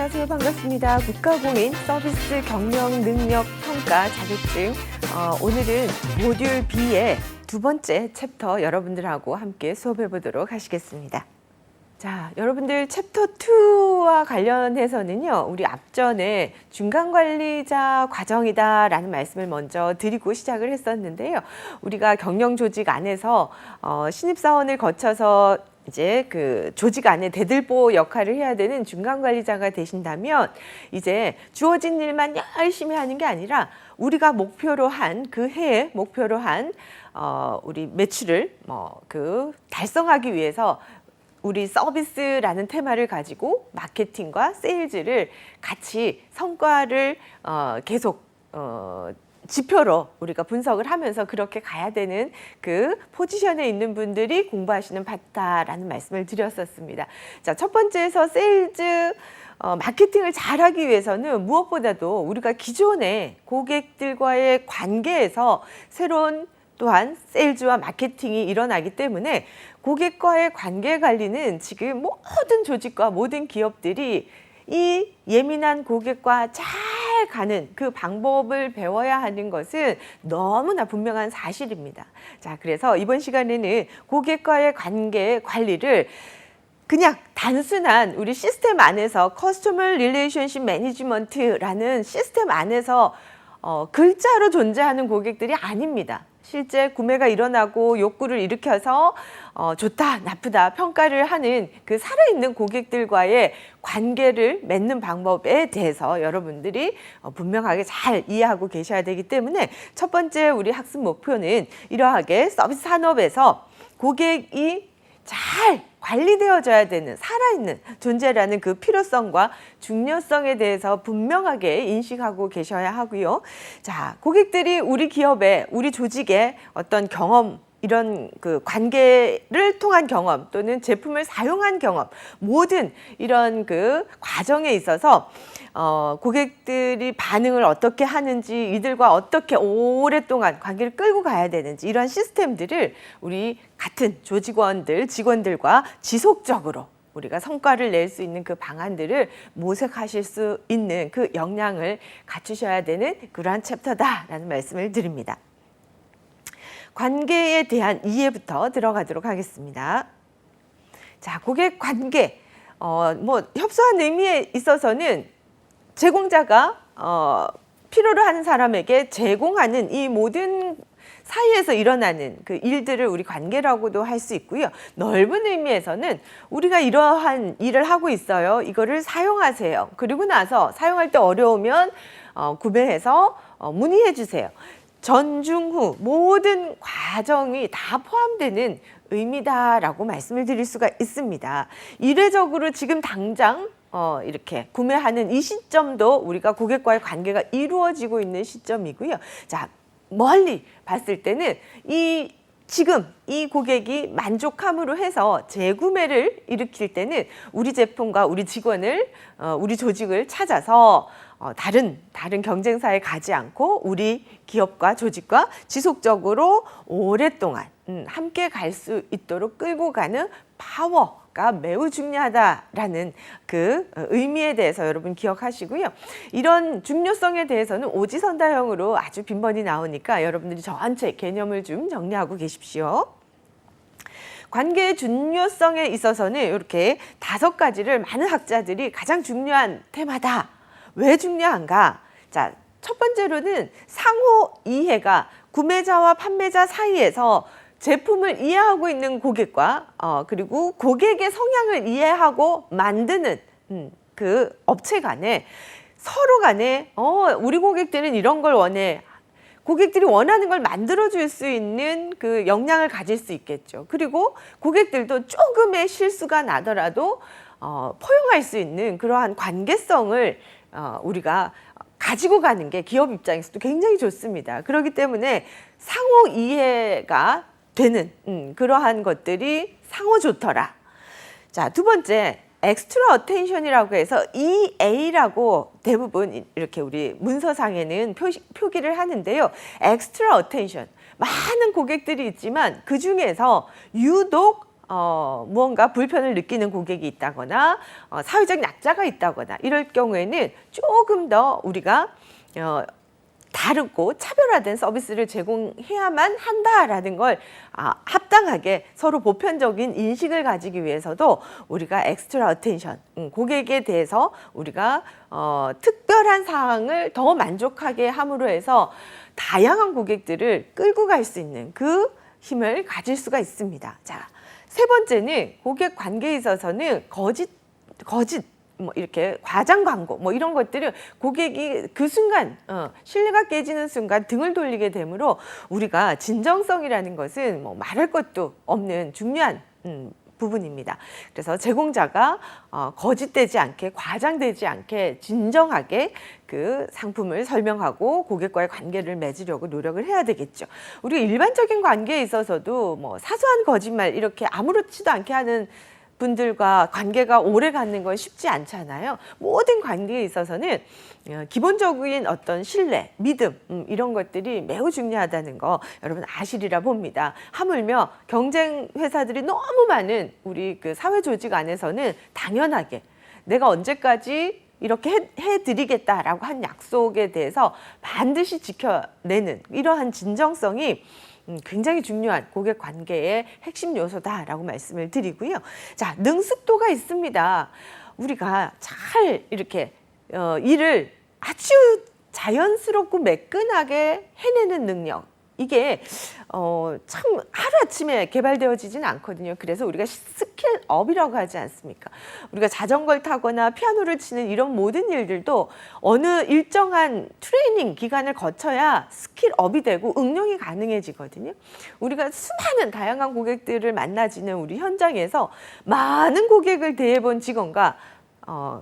안녕하세요. 반갑습니다. 국가공인 서비스 경영 능력 평가 자격증. 오늘은 모듈 B의 두 번째 챕터 여러분들하고 함께 수업해 보도록 하시겠습니다. 자, 여러분들 챕터 2와 관련해서는요, 우리 앞전에 중간관리자 과정이다라는 말씀을 먼저 드리고 시작을 했었는데요. 우리가 경영조직 안에서 신입사원을 거쳐서 이제 그 조직 안에 대들보 역할을 해야 되는 중간관리자가 되신다면 이제 주어진 일만 열심히 하는 게 아니라 우리가 목표로 한 그 해에 목표로 한 우리 매출을 달성하기 위해서 우리 서비스라는 테마를 가지고 마케팅과 세일즈를 같이 성과를 계속 지표로 우리가 분석을 하면서 그렇게 가야 되는 그 포지션에 있는 분들이 공부하시는 파트라는 말씀을 드렸었습니다. 자, 첫 번째에서 세일즈 마케팅을 잘하기 위해서는 무엇보다도 우리가 기존의 고객들과의 관계에서 새로운 또한 세일즈와 마케팅이 일어나기 때문에 고객과의 관계 관리는 지금 모든 조직과 모든 기업들이 이 예민한 고객과 잘 가는 그 방법을 배워야 하는 것은 너무나 분명한 사실입니다. 자, 그래서 이번 시간에는 고객과의 관계 관리를 그냥 단순한 우리 시스템 안에서 커스터머 릴레이션십 매니지먼트라는 시스템 안에서 글자로 존재하는 고객들이 아닙니다. 실제 구매가 일어나고 욕구를 일으켜서 좋다, 나쁘다 평가를 하는 그 살아있는 고객들과의 관계를 맺는 방법에 대해서 여러분들이 분명하게 잘 이해하고 계셔야 되기 때문에 첫 번째 우리 학습 목표는 이러하게 서비스 산업에서 고객이 잘 관리되어져야 되는 살아있는 존재라는 그 필요성과 중요성에 대해서 분명하게 인식하고 계셔야 하고요. 자, 고객들이 우리 기업에, 우리 조직에 어떤 경험, 이런 그 관계를 통한 경험 또는 제품을 사용한 경험, 모든 이런 그 과정에 있어서 고객들이 반응을 어떻게 하는지, 이들과 어떻게 오랫동안 관계를 끌고 가야 되는지, 이런 시스템들을 우리 같은 조직원들, 직원들과 지속적으로 우리가 성과를 낼 수 있는 그 방안들을 모색하실 수 있는 그 역량을 갖추셔야 되는 그러한 챕터다라는 말씀을 드립니다. 관계에 대한 이해부터 들어가도록 하겠습니다. 자, 고객 관계. 협소한 의미에 있어서는 제공자가 필요로 하는 사람에게 제공하는 이 모든 사이에서 일어나는 그 일들을 우리 관계라고도 할 수 있고요. 넓은 의미에서는 우리가 이러한 일을 하고 있어요. 이거를 사용하세요. 그리고 나서 사용할 때 어려우면 구매해서 문의해 주세요. 전중후 모든 과정이 다 포함되는 의미다라고 말씀을 드릴 수가 있습니다. 이례적으로 지금 당장 이렇게 구매하는 이 시점도 우리가 고객과의 관계가 이루어지고 있는 시점이고요. 자, 멀리 봤을 때는 지금 이 고객이 만족함으로 해서 재구매를 일으킬 때는 우리 제품과 우리 직원을, 우리 조직을 찾아서 다른 경쟁사에 가지 않고 우리 기업과 조직과 지속적으로 오랫동안 함께 갈 수 있도록 끌고 가는 파워가 매우 중요하다라는 그 의미에 대해서 여러분 기억하시고요. 이런 중요성에 대해서는 오지선다형으로 아주 빈번히 나오니까 여러분들이 전체 개념을 좀 정리하고 계십시오. 관계의 중요성에 있어서는 이렇게 5가지를 많은 학자들이 가장 중요한 테마다. 왜 중요한가? 자, 첫 번째로는 상호 이해가 구매자와 판매자 사이에서 제품을 이해하고 있는 고객과 그리고 고객의 성향을 이해하고 만드는 그 업체 간에 서로 간에 우리 고객들은 이런 걸 원해. 고객들이 원하는 걸 만들어줄 수 있는 그 역량을 가질 수 있겠죠. 그리고 고객들도 조금의 실수가 나더라도 포용할 수 있는 그러한 관계성을 우리가 가지고 가는 게 기업 입장에서도 굉장히 좋습니다. 그렇기 때문에 상호 이해가 되는 그러한 것들이 상호 좋더라. 자, 두 번째, 엑스트라 어텐션이라고 해서 EA라고 대부분 이렇게 우리 문서상에는 표기를 하는데요. 엑스트라 어텐션, 많은 고객들이 있지만 그 중에서 유독 무언가 불편을 느끼는 고객이 있다거나 사회적 약자가 있다거나 이럴 경우에는 조금 더 우리가 다르고 차별화된 서비스를 제공해야만 한다라는 걸 합당하게 서로 보편적인 인식을 가지기 위해서도 우리가 엑스트라 어텐션, 고객에 대해서 우리가 특별한 사항을 더 만족하게 함으로 해서 다양한 고객들을 끌고 갈 수 있는 그 힘을 가질 수가 있습니다. 자, 세 번째는 고객 관계에 있어서는 거짓 뭐 이렇게 과장 광고 뭐 이런 것들을 고객이 그 순간 신뢰가 깨지는 순간 등을 돌리게 되므로 우리가 진정성이라는 것은 뭐 말할 것도 없는 중요한 부분입니다. 그래서 제공자가 거짓되지 않게 과장되지 않게 진정하게 그 상품을 설명하고 고객과의 관계를 맺으려고 노력을 해야 되겠죠. 우리가 일반적인 관계에 있어서도 뭐 사소한 거짓말 이렇게 아무렇지도 않게 하는 분들과 관계가 오래 가는 건 쉽지 않잖아요. 모든 관계에 있어서는 기본적인 어떤 신뢰, 믿음 이런 것들이 매우 중요하다는 거 여러분 아시리라 봅니다. 하물며 경쟁 회사들이 너무 많은 우리 그 사회 조직 안에서는 당연하게 내가 언제까지 이렇게 해드리겠다라고 한 약속에 대해서 반드시 지켜내는 이러한 진정성이 굉장히 중요한 고객 관계의 핵심 요소다라고 말씀을 드리고요. 자, 능숙도가 있습니다. 우리가 잘 이렇게 일을 아주 자연스럽고 매끈하게 해내는 능력. 이게 참 하루아침에 개발되어지지는 않거든요. 그래서 우리가 스킬업이라고 하지 않습니까? 우리가 자전거를 타거나 피아노를 치는 이런 모든 일들도 어느 일정한 트레이닝 기간을 거쳐야 스킬업이 되고 응용이 가능해지거든요. 우리가 수많은 다양한 고객들을 만나지는 우리 현장에서 많은 고객을 대해본 직원과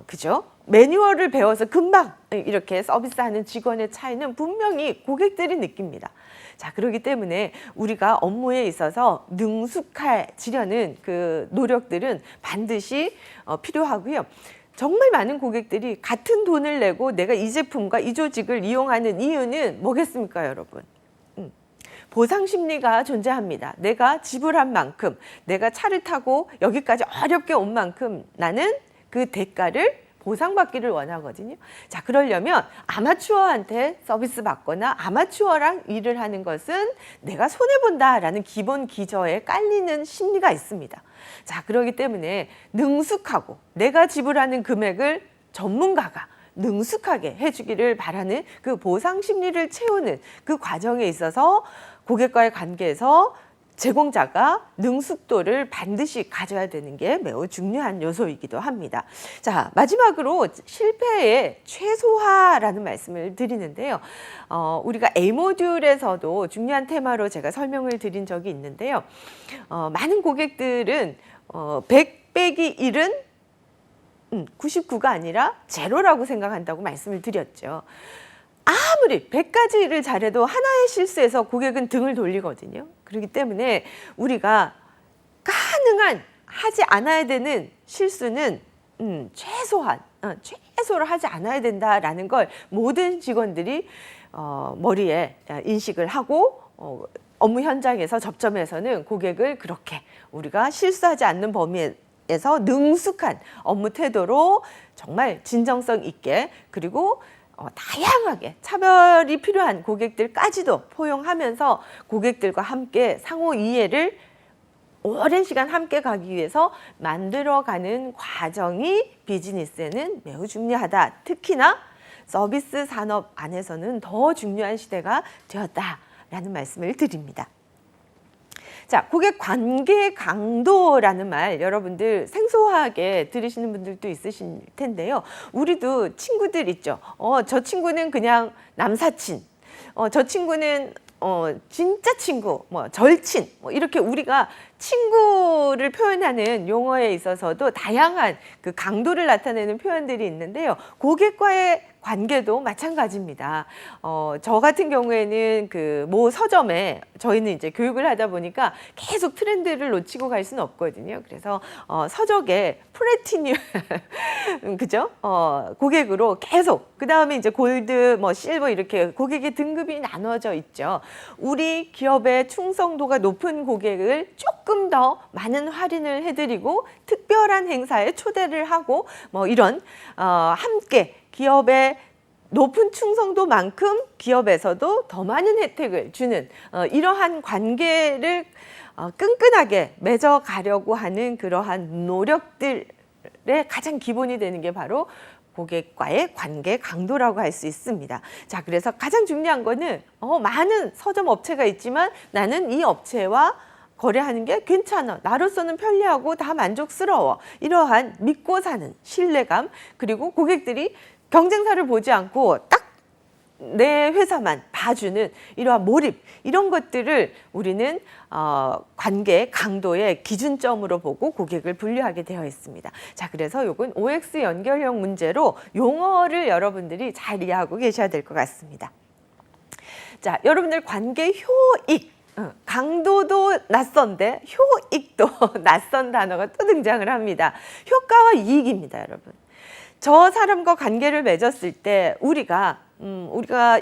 그죠? 매뉴얼을 배워서 금방 이렇게 서비스하는 직원의 차이는 분명히 고객들이 느낍니다. 자, 그렇기 때문에 우리가 업무에 있어서 능숙해지려는 그 노력들은 반드시 필요하고요. 정말 많은 고객들이 같은 돈을 내고 내가 이 제품과 이 조직을 이용하는 이유는 뭐겠습니까, 여러분? 보상 심리가 존재합니다. 내가 지불한 만큼, 내가 차를 타고 여기까지 어렵게 온 만큼 나는 그 대가를 보상받기를 원하거든요. 자, 그러려면 아마추어한테 서비스 받거나 아마추어랑 일을 하는 것은 내가 손해본다라는 기본 기저에 깔리는 심리가 있습니다. 자, 그렇기 때문에 능숙하고 내가 지불하는 금액을 전문가가 능숙하게 해주기를 바라는 그 보상 심리를 채우는 그 과정에 있어서 고객과의 관계에서 제공자가 능숙도를 반드시 가져야 되는 게 매우 중요한 요소이기도 합니다. 자, 마지막으로 실패의 최소화라는 말씀을 드리는데요. 우리가 A 모듈에서도 중요한 테마로 제가 설명을 드린 적이 있는데요. 많은 고객들은 100 빼기 1은 99가 아니라 제로라고 생각한다고 말씀을 드렸죠. 아무리 100가지 일을 잘해도 하나의 실수에서 고객은 등을 돌리거든요. 그렇기 때문에 우리가 가능한 하지 않아야 되는 실수는 최소로 하지 않아야 된다라는 걸 모든 직원들이 머리에 인식을 하고 업무 현장에서 접점에서는 고객을 그렇게 우리가 실수하지 않는 범위에서 능숙한 업무 태도로 정말 진정성 있게 그리고 다양하게 차별이 필요한 고객들까지도 포용하면서 고객들과 함께 상호 이해를 오랜 시간 함께 가기 위해서 만들어가는 과정이 비즈니스에는 매우 중요하다. 특히나 서비스 산업 안에서는 더 중요한 시대가 되었다라는 말씀을 드립니다. 자, 고객 관계 강도라는 말 여러분들 생소하게 들으시는 분들도 있으실 텐데요. 우리도 친구들 있죠. 저 친구는 그냥 남사친, 저 친구는 진짜 친구, 뭐 절친, 뭐 이렇게 우리가 친구를 표현하는 용어에 있어서도 다양한 그 강도를 나타내는 표현들이 있는데요. 고객과의 관계도 마찬가지입니다. 저 같은 경우에는 그 모 서점에 저희는 이제 교육을 하다 보니까 계속 트렌드를 놓치고 갈 수는 없거든요. 그래서 서적에 플래티늄 그죠? 고객으로 계속 그 다음에 이제 골드, 뭐 실버 이렇게 고객의 등급이 나눠져 있죠. 우리 기업의 충성도가 높은 고객을 조금 더 많은 할인을 해드리고 특별한 행사에 초대를 하고 뭐 이런 함께 기업의 높은 충성도만큼 기업에서도 더 많은 혜택을 주는 이러한 관계를 끈끈하게 맺어가려고 하는 그러한 노력들의 가장 기본이 되는 게 바로 고객과의 관계 강도라고 할 수 있습니다. 자, 그래서 가장 중요한 거는 많은 서점 업체가 있지만 나는 이 업체와 거래하는 게 괜찮아. 나로서는 편리하고 다 만족스러워. 이러한 믿고 사는 신뢰감, 그리고 고객들이 경쟁사를 보지 않고 딱 내 회사만 봐주는 이러한 몰입, 이런 것들을 우리는 관계 강도의 기준점으로 보고 고객을 분류하게 되어 있습니다. 자, 그래서 요건 OX 연결형 문제로 용어를 여러분들이 잘 이해하고 계셔야 될 것 같습니다. 자, 여러분들 관계 효익, 강도도 낯선데 효익도 낯선 단어가 또 등장을 합니다. 효과와 이익입니다, 여러분. 저 사람과 관계를 맺었을 때 우리가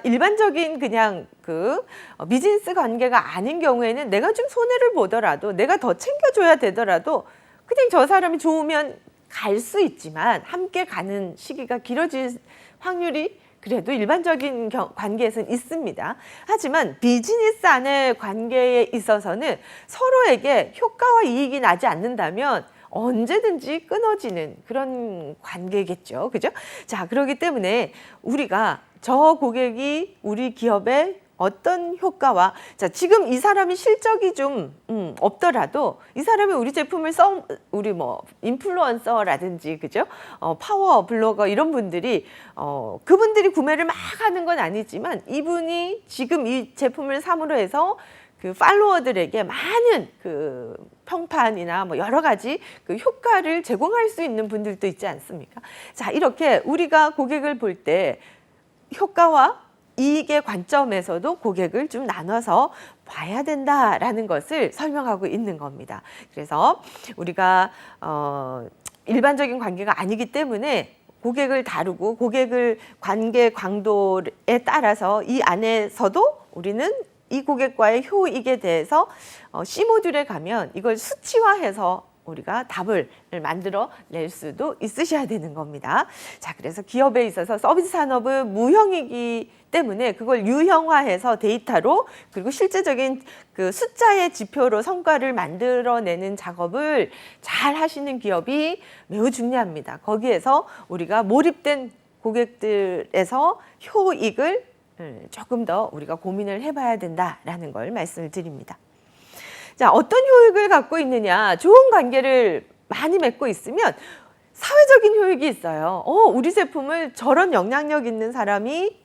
일반적인 그냥 그 비즈니스 관계가 아닌 경우에는 내가 좀 손해를 보더라도 내가 더 챙겨줘야 되더라도 그냥 저 사람이 좋으면 갈 수 있지만 함께 가는 시기가 길어질 확률이 그래도 일반적인 관계에서는 있습니다. 하지만 비즈니스 안의 관계에 있어서는 서로에게 효과와 이익이 나지 않는다면 언제든지 끊어지는 그런 관계겠죠. 그죠? 자, 그렇기 때문에 우리가 저 고객이 우리 기업에 어떤 효과와, 자, 지금 이 사람이 실적이 좀 없더라도 이 사람이 우리 제품을 우리 뭐 인플루언서라든지 그죠? 파워 블로거 이런 분들이 그분들이 구매를 막 하는 건 아니지만 이분이 지금 이 제품을 삼으로 해서 그 팔로워들에게 많은 그 평판이나 뭐 여러 가지 그 효과를 제공할 수 있는 분들도 있지 않습니까? 자, 이렇게 우리가 고객을 볼 때 효과와 이익의 관점에서도 고객을 좀 나눠서 봐야 된다라는 것을 설명하고 있는 겁니다. 그래서 우리가 일반적인 관계가 아니기 때문에 고객을 다루고 고객을 관계 강도에 따라서 이 안에서도 우리는 이 고객과의 효익에 대해서 C 모듈에 가면 이걸 수치화해서 우리가 답을 만들어 낼 수도 있으셔야 되는 겁니다. 자, 그래서 기업에 있어서 서비스 산업은 무형이기 때문에 그걸 유형화해서 데이터로 그리고 실제적인 그 숫자의 지표로 성과를 만들어내는 작업을 잘 하시는 기업이 매우 중요합니다. 거기에서 우리가 몰입된 고객들에서 효익을 조금 더 우리가 고민을 해봐야 된다라는 걸 말씀을 드립니다. 자, 어떤 효익을 갖고 있느냐? 좋은 관계를 많이 맺고 있으면 사회적인 효익이 있어요. 우리 제품을 저런 영향력 있는 사람이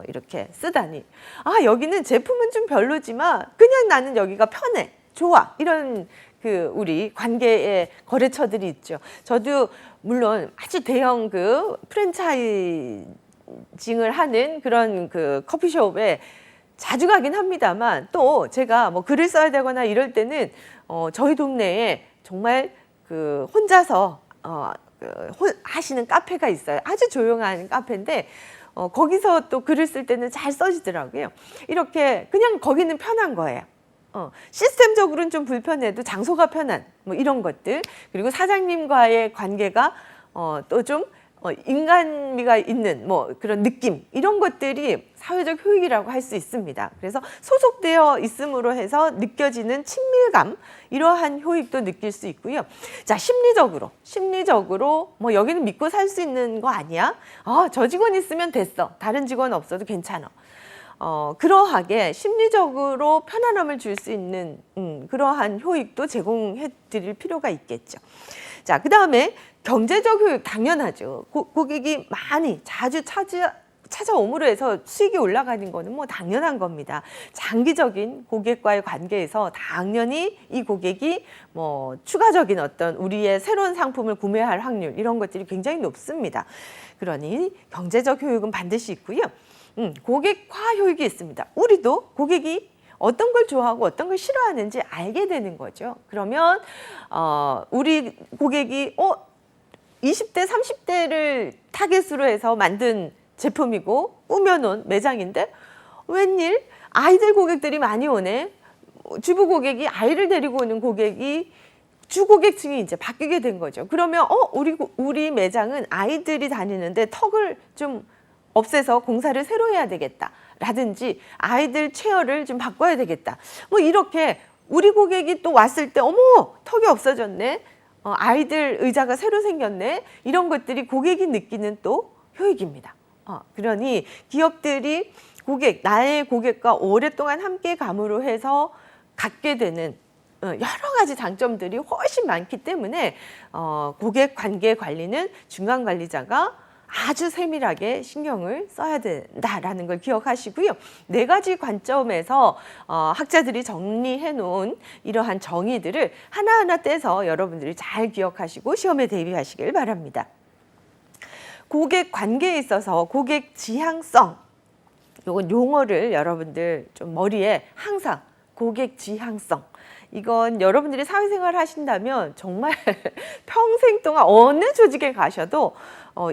이렇게 쓰다니. 아, 여기는 제품은 좀 별로지만 그냥 나는 여기가 편해, 좋아. 이런 그 우리 관계의 거래처들이 있죠. 저도 물론 아주 대형 그 프랜차이징을 하는 그런 그 커피숍에 자주 가긴 합니다만 또 제가 뭐 글을 써야 되거나 이럴 때는 저희 동네에 정말 그 혼자서 하시는 카페가 있어요. 아주 조용한 카페인데 거기서 또 글을 쓸 때는 잘 써지더라고요. 이렇게 그냥 거기는 편한 거예요. 시스템적으로는 좀 불편해도 장소가 편한 뭐 이런 것들, 그리고 사장님과의 관계가 또 좀 인간미가 있는 뭐 그런 느낌, 이런 것들이 사회적 효익이라고 할 수 있습니다. 그래서 소속되어 있음으로 해서 느껴지는 친밀감, 이러한 효익도 느낄 수 있고요. 자, 심리적으로 뭐 여기는 믿고 살 수 있는 거 아니야? 저 직원 있으면 됐어. 다른 직원 없어도 괜찮아. 그러하게 심리적으로 편안함을 줄 수 있는 그러한 효익도 제공해 드릴 필요가 있겠죠. 자, 그 다음에 경제적 효익 당연하죠. 고객이 많이 자주 찾아옴으로 해서 수익이 올라가는 거는 뭐 당연한 겁니다. 장기적인 고객과의 관계에서 당연히 이 고객이 뭐 추가적인 어떤 우리의 새로운 상품을 구매할 확률 이런 것들이 굉장히 높습니다. 그러니 경제적 효익은 반드시 있고요. 고객화 효익이 있습니다. 우리도 고객이 어떤 걸 좋아하고 어떤 걸 싫어하는지 알게 되는 거죠. 그러면 우리 고객이 20대, 30대를 타겟으로 해서 만든 제품이고 꾸며놓은 매장인데 웬일 아이들 고객들이 많이 오네. 주부 고객이 아이를 데리고 오는 고객이 주 고객층이 이제 바뀌게 된 거죠. 그러면 우리 매장은 아이들이 다니는데 턱을 좀 없애서 공사를 새로 해야 되겠다. 라든지 아이들 체어를 좀 바꿔야 되겠다. 뭐 이렇게 우리 고객이 또 왔을 때 어머 턱이 없어졌네. 아이들 의자가 새로 생겼네. 이런 것들이 고객이 느끼는 또 효익입니다. 그러니 기업들이 나의 고객과 오랫동안 함께 감으로 해서 갖게 되는 여러 가지 장점들이 훨씬 많기 때문에 고객 관계 관리는 중간 관리자가 아주 세밀하게 신경을 써야 된다라는 걸 기억하시고요. 4가지 관점에서 학자들이 정리해 놓은 이러한 정의들을 하나하나 떼서 여러분들이 잘 기억하시고 시험에 대비하시길 바랍니다. 고객 관계에 있어서 고객 지향성, 이건 용어를 여러분들 좀 머리에 항상 고객 지향성, 이건 여러분들이 사회생활 하신다면 정말 평생 동안 어느 조직에 가셔도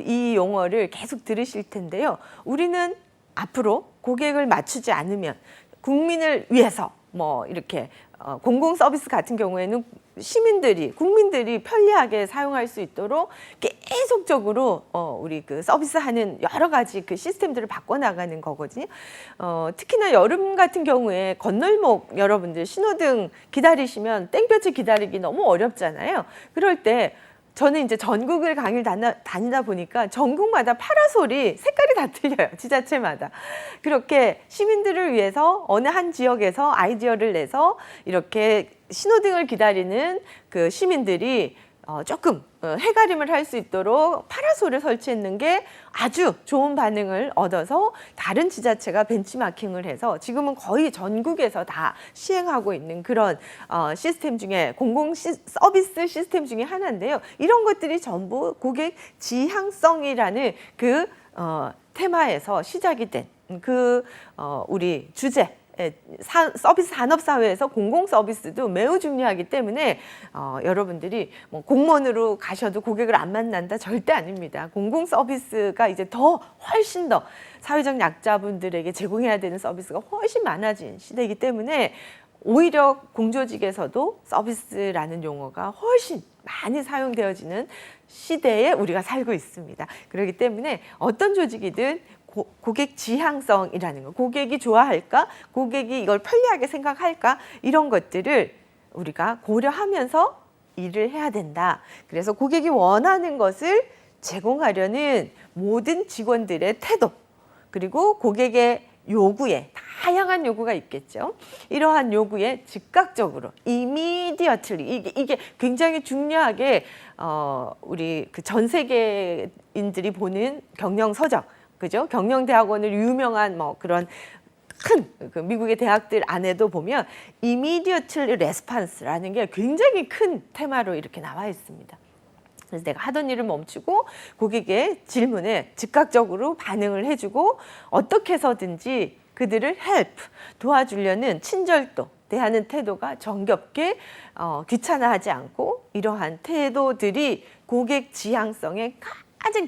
이 용어를 계속 들으실 텐데요. 우리는 앞으로 고객을 맞추지 않으면 국민을 위해서 뭐 이렇게 공공 서비스 같은 경우에는 국민들이 편리하게 사용할 수 있도록 계속적으로 우리 그 서비스하는 여러 가지 그 시스템들을 바꿔나가는 거거든요. 특히나 여름 같은 경우에 건널목 여러분들 신호등 기다리시면 땡볕에 기다리기 너무 어렵잖아요. 그럴 때 저는 이제 전국을 강의를 다니다 보니까 전국마다 파라솔이 색깔이 다 틀려요. 지자체마다. 그렇게 시민들을 위해서 어느 한 지역에서 아이디어를 내서 이렇게 신호등을 기다리는 그 시민들이 조금 해가림을 할 수 있도록 파라솔을 설치했는 게 아주 좋은 반응을 얻어서 다른 지자체가 벤치마킹을 해서 지금은 거의 전국에서 다 시행하고 있는 그런 시스템 중에 공공 서비스 시스템 중에 하나인데요. 이런 것들이 전부 고객 지향성이라는 그 테마에서 시작이 된 그 우리 주제 서비스 산업사회에서 공공 서비스도 매우 중요하기 때문에 여러분들이 뭐 공무원으로 가셔도 고객을 안 만난다 절대 아닙니다. 공공 서비스가 이제 훨씬 더 사회적 약자분들에게 제공해야 되는 서비스가 훨씬 많아진 시대이기 때문에 오히려 공조직에서도 서비스라는 용어가 훨씬 많이 사용되어지는 시대에 우리가 살고 있습니다. 그렇기 때문에 어떤 조직이든 고객 지향성이라는 거, 고객이 좋아할까? 고객이 이걸 편리하게 생각할까? 이런 것들을 우리가 고려하면서 일을 해야 된다. 그래서 고객이 원하는 것을 제공하려는 모든 직원들의 태도, 그리고 고객의 요구에 다양한 요구가 있겠죠. 이러한 요구에 즉각적으로 immediately 이게 굉장히 중요하게 우리 그 전 세계인들이 보는 경영 서적, 그죠? 경영대학원을 유명한 뭐 그런 큰 그 미국의 대학들 안에도 보면 immediate response라는 게 굉장히 큰 테마로 이렇게 나와 있습니다. 그래서 내가 하던 일을 멈추고 고객의 질문에 즉각적으로 반응을 해주고 어떻게 해서든지 그들을 도와주려는 친절도, 대하는 태도가 정겹게 귀찮아하지 않고 이러한 태도들이 고객 지향성의 가장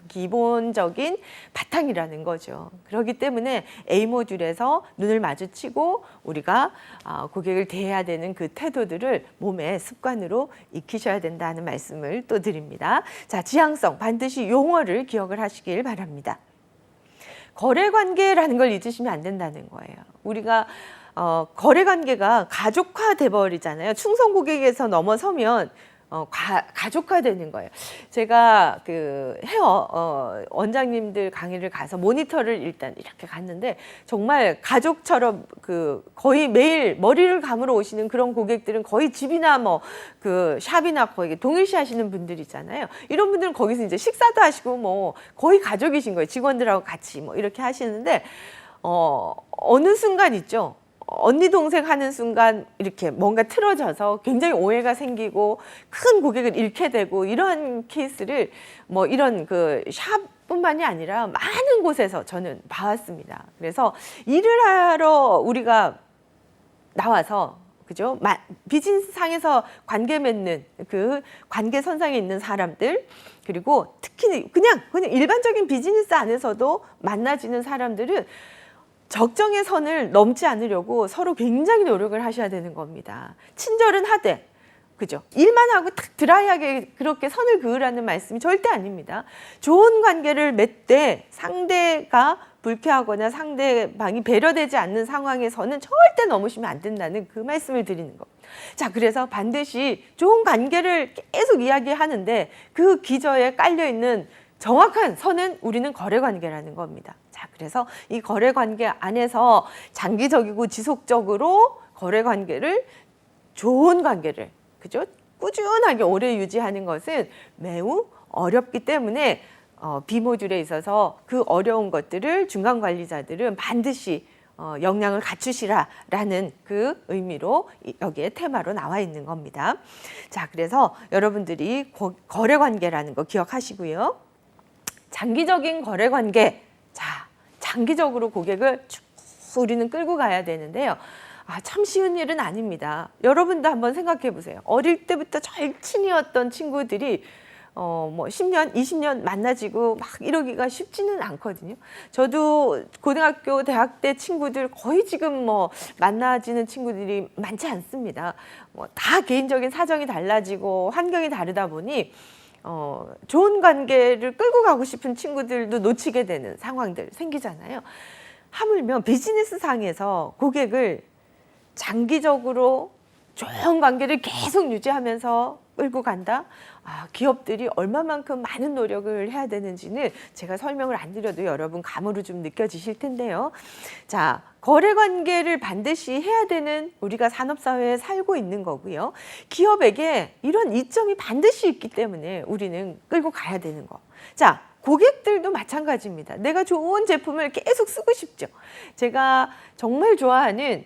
기본적인 바탕이라는 거죠. 그렇기 때문에 A 모듈에서 눈을 마주치고 우리가 고객을 대해야 되는 그 태도들을 몸의 습관으로 익히셔야 된다는 말씀을 또 드립니다. 자, 지향성 반드시 용어를 기억을 하시길 바랍니다. 거래관계라는 걸 잊으시면 안 된다는 거예요. 우리가 거래관계가 가족화돼 버리잖아요. 충성 고객에서 넘어서면 가족화되는 거예요. 제가 그 헤어 원장님들 강의를 가서 모니터를 일단 이렇게 갔는데 정말 가족처럼 그 거의 매일 머리를 감으러 오시는 그런 고객들은 거의 집이나 뭐 그 샵이나 거의 동일시 하시는 분들이잖아요. 이런 분들은 거기서 이제 식사도 하시고 뭐 거의 가족이신 거예요. 직원들하고 같이 뭐 이렇게 하시는데 어느 순간 있죠. 언니 동생 하는 순간 이렇게 뭔가 틀어져서 굉장히 오해가 생기고 큰 고객을 잃게 되고 이러한 케이스를 뭐 이런 그 샵뿐만이 아니라 많은 곳에서 저는 봐왔습니다. 그래서 일을 하러 우리가 나와서 그죠? 비즈니스 상에서 관계 맺는 그 관계선상에 있는 사람들 그리고 특히 그냥 일반적인 비즈니스 안에서도 만나지는 사람들은 적정의 선을 넘지 않으려고 서로 굉장히 노력을 하셔야 되는 겁니다. 친절은 하되, 그죠? 일만 하고 탁 드라이하게 그렇게 선을 그으라는 말씀이 절대 아닙니다. 좋은 관계를 맺되 상대가 불쾌하거나 상대방이 배려되지 않는 상황에서는 절대 넘으시면 안 된다는 그 말씀을 드리는 겁니다. 자, 그래서 반드시 좋은 관계를 계속 이야기하는데 그 기저에 깔려있는 정확한 선은 우리는 거래관계라는 겁니다. 자, 그래서 이 거래관계 안에서 장기적이고 지속적으로 거래관계를 좋은 관계를 그죠? 꾸준하게 오래 유지하는 것은 매우 어렵기 때문에 B모듈에 있어서 그 어려운 것들을 중간관리자들은 반드시 역량을 갖추시라라는 그 의미로 여기에 테마로 나와 있는 겁니다. 자, 그래서 여러분들이 거래관계라는 거 기억하시고요. 장기적인 거래관계, 자, 장기적으로 고객을 쭉 우리는 끌고 가야 되는데요. 참 쉬운 일은 아닙니다. 여러분도 한번 생각해 보세요. 어릴 때부터 절친이었던 친구들이 뭐 10년, 20년 만나지고 막 이러기가 쉽지는 않거든요. 저도 고등학교, 대학 때 친구들 거의 지금 뭐 만나지는 친구들이 많지 않습니다. 뭐 다 개인적인 사정이 달라지고 환경이 다르다 보니 좋은 관계를 끌고 가고 싶은 친구들도 놓치게 되는 상황들 생기잖아요. 하물며 비즈니스 상에서 고객을 장기적으로 좋은 관계를 계속 유지하면서 끌고 간다? 기업들이 얼마만큼 많은 노력을 해야 되는지는 제가 설명을 안 드려도 여러분 감으로 좀 느껴지실 텐데요. 자, 거래관계를 반드시 해야 되는 우리가 산업사회에 살고 있는 거고요. 기업에게 이런 이점이 반드시 있기 때문에 우리는 끌고 가야 되는 거. 자, 고객들도 마찬가지입니다. 내가 좋은 제품을 계속 쓰고 싶죠. 제가 정말 좋아하는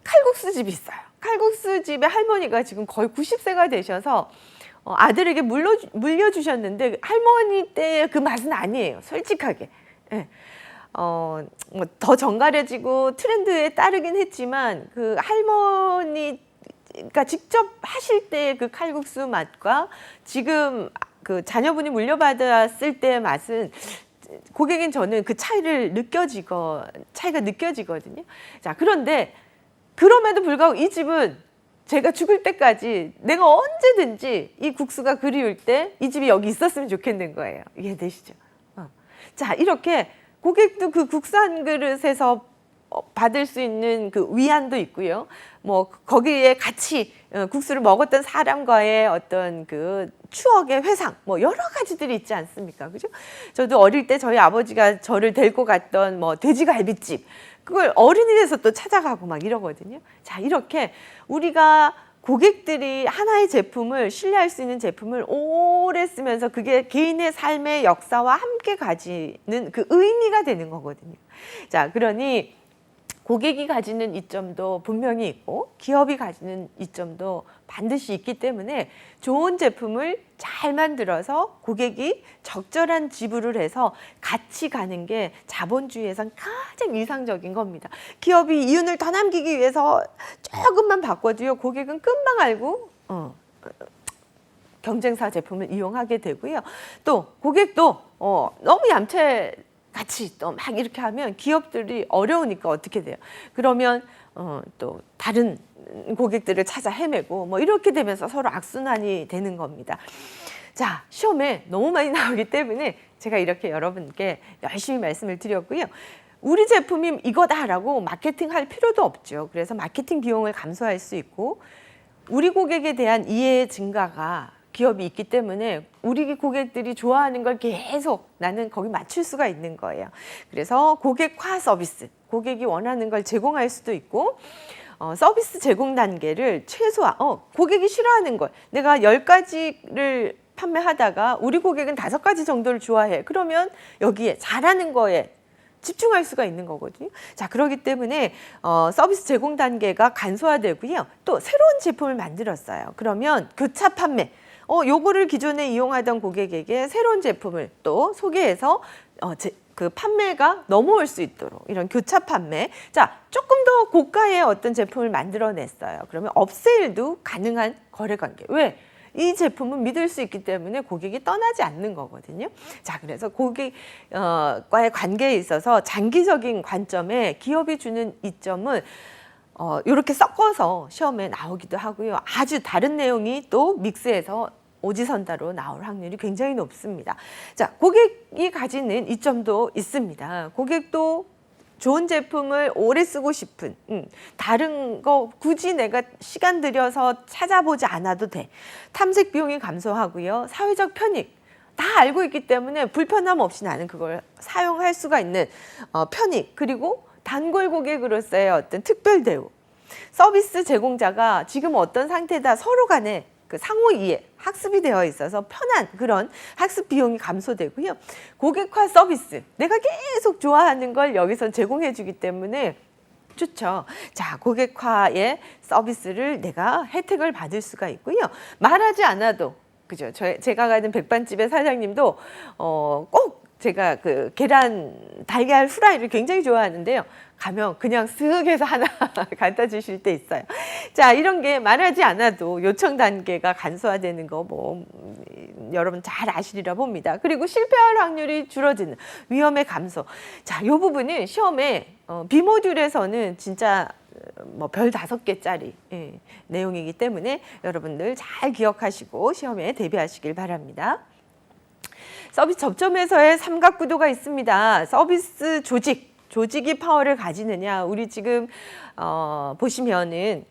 칼국수 집이 있어요. 칼국수 집의 할머니가 지금 거의 90세가 되셔서 아들에게 물려주셨는데 할머니 때의 그 맛은 아니에요. 솔직하게. 네. 뭐 더 정갈해지고 트렌드에 따르긴 했지만 그 할머니가 직접 하실 때의 그 칼국수 맛과 지금 그 자녀분이 물려받았을 때의 맛은 고객인 저는 그 차이가 느껴지거든요. 자, 그런데 그럼에도 불구하고 이 집은 제가 죽을 때까지 내가 언제든지 이 국수가 그리울 때 이 집이 여기 있었으면 좋겠는 거예요. 이해되시죠? 자, 이렇게 고객도 그 국수 한 그릇에서 받을 수 있는 그 위안도 있고요. 뭐 거기에 같이 국수를 먹었던 사람과의 어떤 그 추억의 회상, 뭐 여러 가지들이 있지 않습니까? 그죠? 저도 어릴 때 저희 아버지가 저를 데리고 갔던 뭐 돼지갈비집, 그걸 어른이 돼서 또 찾아가고 막 이러거든요. 자, 이렇게 우리가 고객들이 하나의 제품을 신뢰할 수 있는 제품을 오래 쓰면서 그게 개인의 삶의 역사와 함께 가지는 그 의미가 되는 거거든요. 자, 그러니 고객이 가지는 이점도 분명히 있고 기업이 가지는 이점도 반드시 있기 때문에 좋은 제품을 잘 만들어서 고객이 적절한 지불을 해서 같이 가는 게 자본주의에선 가장 이상적인 겁니다. 기업이 이윤을 더 남기기 위해서 조금만 바꿔도요, 고객은 금방 알고 경쟁사 제품을 이용하게 되고요. 또 고객도 너무 얌체 같이 또 막 이렇게 하면 기업들이 어려우니까 어떻게 돼요? 그러면 또 다른 고객들을 찾아 헤매고 뭐 이렇게 되면서 서로 악순환이 되는 겁니다. 자, 시험에 너무 많이 나오기 때문에 제가 이렇게 여러분께 열심히 말씀을 드렸고요. 우리 제품이 이거다라고 마케팅할 필요도 없죠. 그래서 마케팅 비용을 감소할 수 있고 우리 고객에 대한 이해의 증가가 기업이 있기 때문에 우리 고객들이 좋아하는 걸 계속 나는 거기 맞출 수가 있는 거예요. 그래서 고객화 서비스, 고객이 원하는 걸 제공할 수도 있고 서비스 제공 단계를 최소화, 고객이 싫어하는 걸 내가 10가지를 판매하다가 우리 고객은 5가지 정도를 좋아해. 그러면 여기에 잘하는 거에 집중할 수가 있는 거거든요. 자, 그렇기 때문에 서비스 제공 단계가 간소화되고요. 또 새로운 제품을 만들었어요. 그러면 교차 판매, 요거를 기존에 이용하던 고객에게 새로운 제품을 또 소개해서 그 판매가 넘어올 수 있도록 이런 교차 판매. 자, 조금 더 고가의 어떤 제품을 만들어냈어요. 그러면 업세일도 가능한 거래 관계. 왜? 이 제품은 믿을 수 있기 때문에 고객이 떠나지 않는 거거든요. 자, 그래서 고객과의 관계에 있어서 장기적인 관점에 기업이 주는 이점은 이렇게 섞어서 시험에 나오기도 하고요. 아주 다른 내용이 또 믹스해서 오지선다로 나올 확률이 굉장히 높습니다. 자, 고객이 가지는 이점도 있습니다. 고객도 좋은 제품을 오래 쓰고 싶은, 다른 거 굳이 내가 시간 들여서 찾아보지 않아도 돼. 탐색 비용이 감소하고요. 사회적 편익 다 알고 있기 때문에 불편함 없이 나는 그걸 사용할 수가 있는 편익, 그리고 단골 고객으로서의 어떤 특별 대우. 서비스 제공자가 지금 어떤 상태다 서로 간에 그 상호 이해, 학습이 되어 있어서 편한 그런 학습 비용이 감소되고요. 고객화 서비스, 내가 계속 좋아하는 걸 여기서 제공해 주기 때문에 좋죠. 자, 고객화의 서비스를 내가 혜택을 받을 수가 있고요. 말하지 않아도, 그죠? 제가 가는 백반집의 사장님도 꼭 제가 그 계란 달걀 후라이를 굉장히 좋아하는데요. 가면 그냥 쓱 해서 하나 갖다 주실 때 있어요. 자, 이런 게 말하지 않아도 요청 단계가 간소화되는 거 여러분 잘 아시리라 봅니다. 그리고 실패할 확률이 줄어드는 위험의 감소. 자, 이 부분은 시험에 비모듈에서는 진짜 별 5개짜리 내용이기 때문에 여러분들 잘 기억하시고 시험에 대비하시길 바랍니다. 서비스 접점에서의 삼각구도가 있습니다. 서비스 조직이 파워를 가지느냐. 우리 지금 보시면은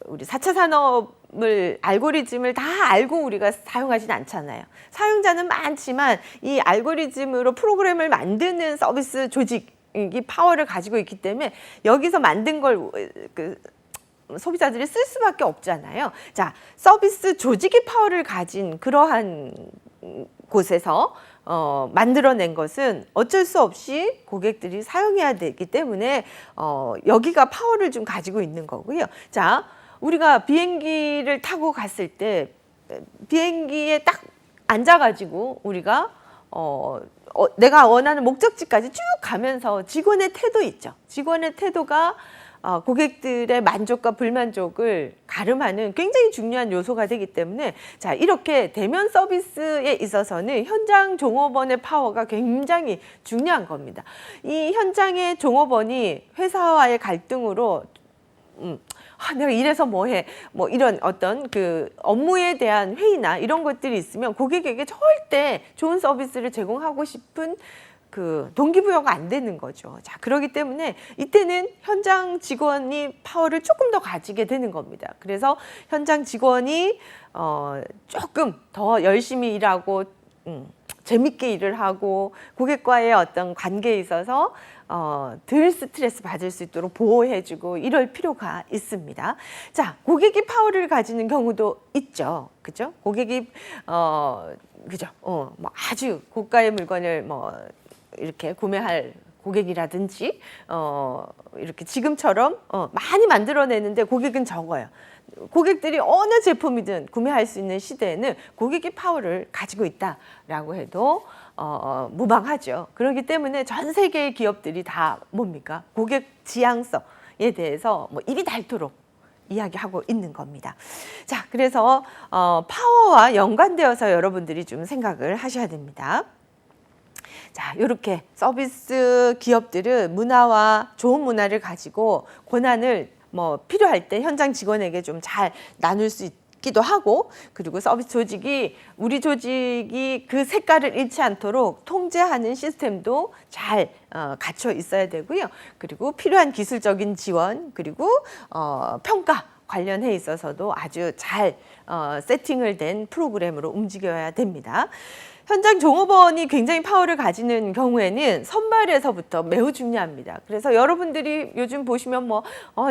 우리 4차 산업을 알고리즘을 다 알고 우리가 사용하진 않잖아요. 사용자는 많지만 이 알고리즘으로 프로그램을 만드는 서비스 조직이 파워를 가지고 있기 때문에 여기서 만든 걸 소비자들이 쓸 수밖에 없잖아요. 자, 서비스 조직이 파워를 가진 그러한 곳에서 만들어낸 것은 어쩔 수 없이 고객들이 사용해야 되기 때문에 여기가 파워를 좀 가지고 있는 거고요. 자, 우리가 비행기를 타고 갔을 때 비행기에 딱 앉아가지고 우리가 내가 원하는 목적지까지 쭉 가면서 직원의 태도 있죠. 직원의 태도가 고객들의 만족과 불만족을 가름하는 굉장히 중요한 요소가 되기 때문에 자, 이렇게 대면 서비스에 있어서는 현장 종업원의 파워가 굉장히 중요한 겁니다. 이 현장의 종업원이 회사와의 갈등으로 내가 이래서 뭐해 이런 어떤 그 업무에 대한 회의나 이런 것들이 있으면 고객에게 절대 좋은 서비스를 제공하고 싶은 그 동기부여가 안 되는 거죠. 자, 그렇기 때문에 이때는 현장 직원이 파워를 조금 더 가지게 되는 겁니다. 그래서 현장 직원이 조금 더 열심히 일하고 재밌게 일을 하고 고객과의 어떤 관계에 있어서 덜 스트레스 받을 수 있도록 보호해주고 이럴 필요가 있습니다. 자, 고객이 파워를 가지는 경우도 있죠. 그죠? 고객이 그죠? 아주 고가의 물건을 이렇게 구매할 고객이라든지 이렇게 지금처럼 많이 만들어내는데 고객은 적어요. 고객들이 어느 제품이든 구매할 수 있는 시대에는 고객이 파워를 가지고 있다라고 해도 무방하죠. 그렇기 때문에 전 세계의 기업들이 다 뭡니까? 고객 지향성에 대해서 입이 닳도록 이야기하고 있는 겁니다. 자, 그래서 파워와 연관되어서 여러분들이 좀 생각을 하셔야 됩니다. 자, 이렇게 서비스 기업들은 문화와 좋은 문화를 가지고 권한을 필요할 때 현장 직원에게 좀 잘 나눌 수 있기도 하고, 그리고 서비스 조직이 우리 조직이 그 색깔을 잃지 않도록 통제하는 시스템도 잘 갖춰 있어야 되고요. 그리고 필요한 기술적인 지원, 그리고 평가 관련해 있어서도 아주 잘 세팅을 된 프로그램으로 움직여야 됩니다. 현장 종업원이 굉장히 파워를 가지는 경우에는 선발에서부터 매우 중요합니다. 그래서 여러분들이 요즘 보시면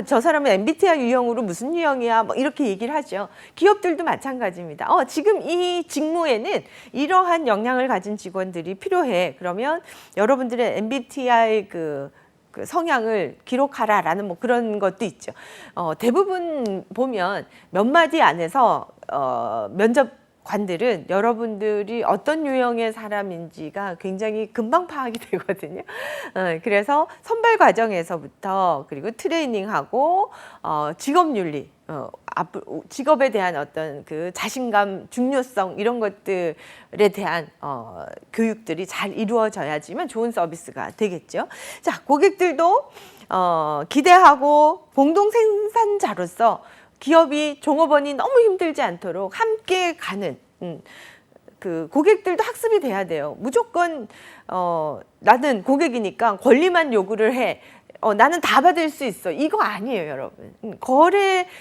저 사람은 MBTI 유형으로 무슨 유형이야 뭐 이렇게 얘기를 하죠. 기업들도 마찬가지입니다. 지금 이 직무에는 이러한 역량을 가진 직원들이 필요해. 그러면 여러분들의 MBTI 그 성향을 기록하라라는 뭐 그런 것도 있죠. 대부분 보면 몇 마디 안에서 면접관들은 여러분들이 어떤 유형의 사람인지가 굉장히 금방 파악이 되거든요. 그래서 선발 과정에서부터 그리고 트레이닝하고 직업윤리, 직업에 대한 어떤 그 자신감, 중요성 이런 것들에 대한 교육들이 잘 이루어져야지만 좋은 서비스가 되겠죠. 자, 고객들도 기대하고 공동 생산자로서 기업이 종업원이 너무 힘들지 않도록 함께 가는 그 고객들도 학습이 돼야 돼요. 무조건 나는 고객이니까 권리만 요구를 해. 나는 다 받을 수 있어. 이거 아니에요, 여러분.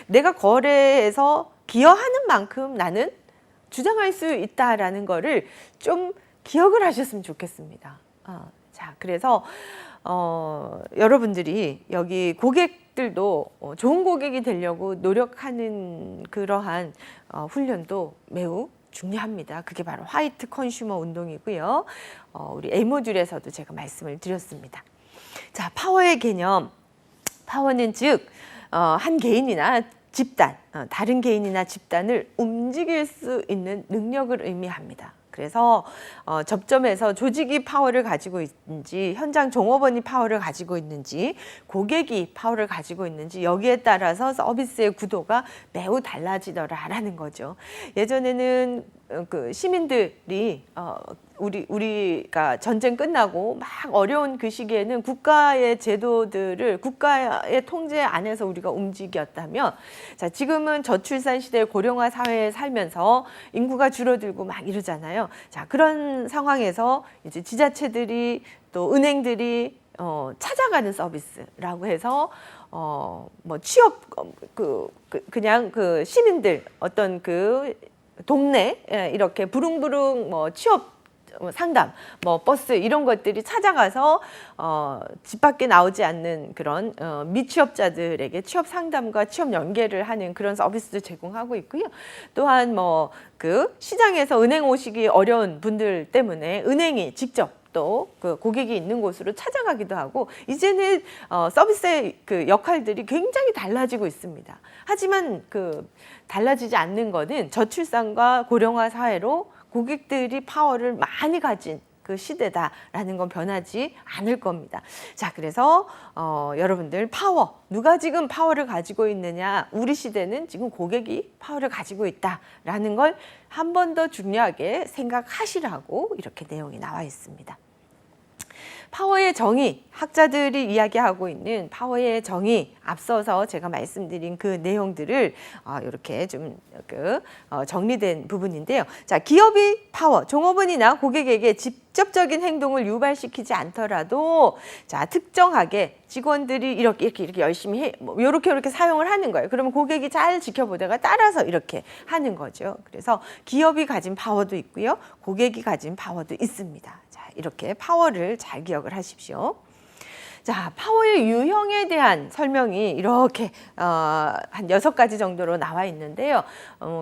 내가 거래에서 기여하는 만큼 나는 주장할 수 있다라는 거를 좀 기억을 하셨으면 좋겠습니다. 자, 그래서 여러분들이 여기 고객들도 좋은 고객이 되려고 노력하는 그러한 훈련도 매우 중요합니다. 그게 바로 화이트 컨슈머 운동이고요. 우리 A 모듈에서도 제가 말씀을 드렸습니다. 자, 파워의 개념. 파워는 즉 한 개인이나 집단, 다른 개인이나 집단을 움직일 수 있는 능력을 의미합니다. 그래서 접점에서 조직이 파워를 가지고 있는지, 현장 종업원이 파워를 가지고 있는지, 고객이 파워를 가지고 있는지 여기에 따라서 서비스의 구도가 매우 달라지더라라는 거죠. 예전에는 그 시민들이 우리가 전쟁 끝나고 막 어려운 그 시기에는 국가의 제도들을 국가의 통제 안에서 우리가 움직였다면, 자, 지금은 저출산 시대 고령화 사회에 살면서 인구가 줄어들고 막 이러잖아요. 자, 그런 상황에서 이제 지자체들이 또 은행들이 찾아가는 서비스라고 해서 뭐 취업 그냥 그 시민들 어떤 그 동네 이렇게 부릉부릉 뭐 취업 상담, 뭐 버스 이런 것들이 찾아가서 집 밖에 나오지 않는 그런 미취업자들에게 취업 상담과 취업 연계를 하는 그런 서비스도 제공하고 있고요. 또한 뭐 그 시장에서 은행 오시기 어려운 분들 때문에 은행이 직접 또 그 고객이 있는 곳으로 찾아가기도 하고, 이제는 서비스의 그 역할들이 굉장히 달라지고 있습니다. 하지만 그 달라지지 않는 것은 저출산과 고령화 사회로 고객들이 파워를 많이 가진 그 시대다라는 건 변하지 않을 겁니다. 자, 그래서 여러분들 파워, 누가 지금 파워를 가지고 있느냐, 우리 시대는 지금 고객이 파워를 가지고 있다라는 걸 한 번 더 중요하게 생각하시라고 이렇게 내용이 나와 있습니다. 파워의 정의, 학자들이 이야기하고 있는 파워의 정의, 앞서서 제가 말씀드린 그 내용들을 이렇게 좀 정리된 부분인데요. 자, 기업이 파워, 종업원이나 고객에게 직접적인 행동을 유발시키지 않더라도, 자, 특정하게 직원들이 이렇게 열심히 해, 뭐 이렇게 사용을 하는 거예요. 그러면 고객이 잘 지켜보다가 따라서 이렇게 하는 거죠. 그래서 기업이 가진 파워도 있고요, 고객이 가진 파워도 있습니다. 자, 이렇게 파워를 잘 기억을 하십시오. 자, 파워의 유형에 대한 설명이 이렇게 한 6가지 정도로 나와 있는데요.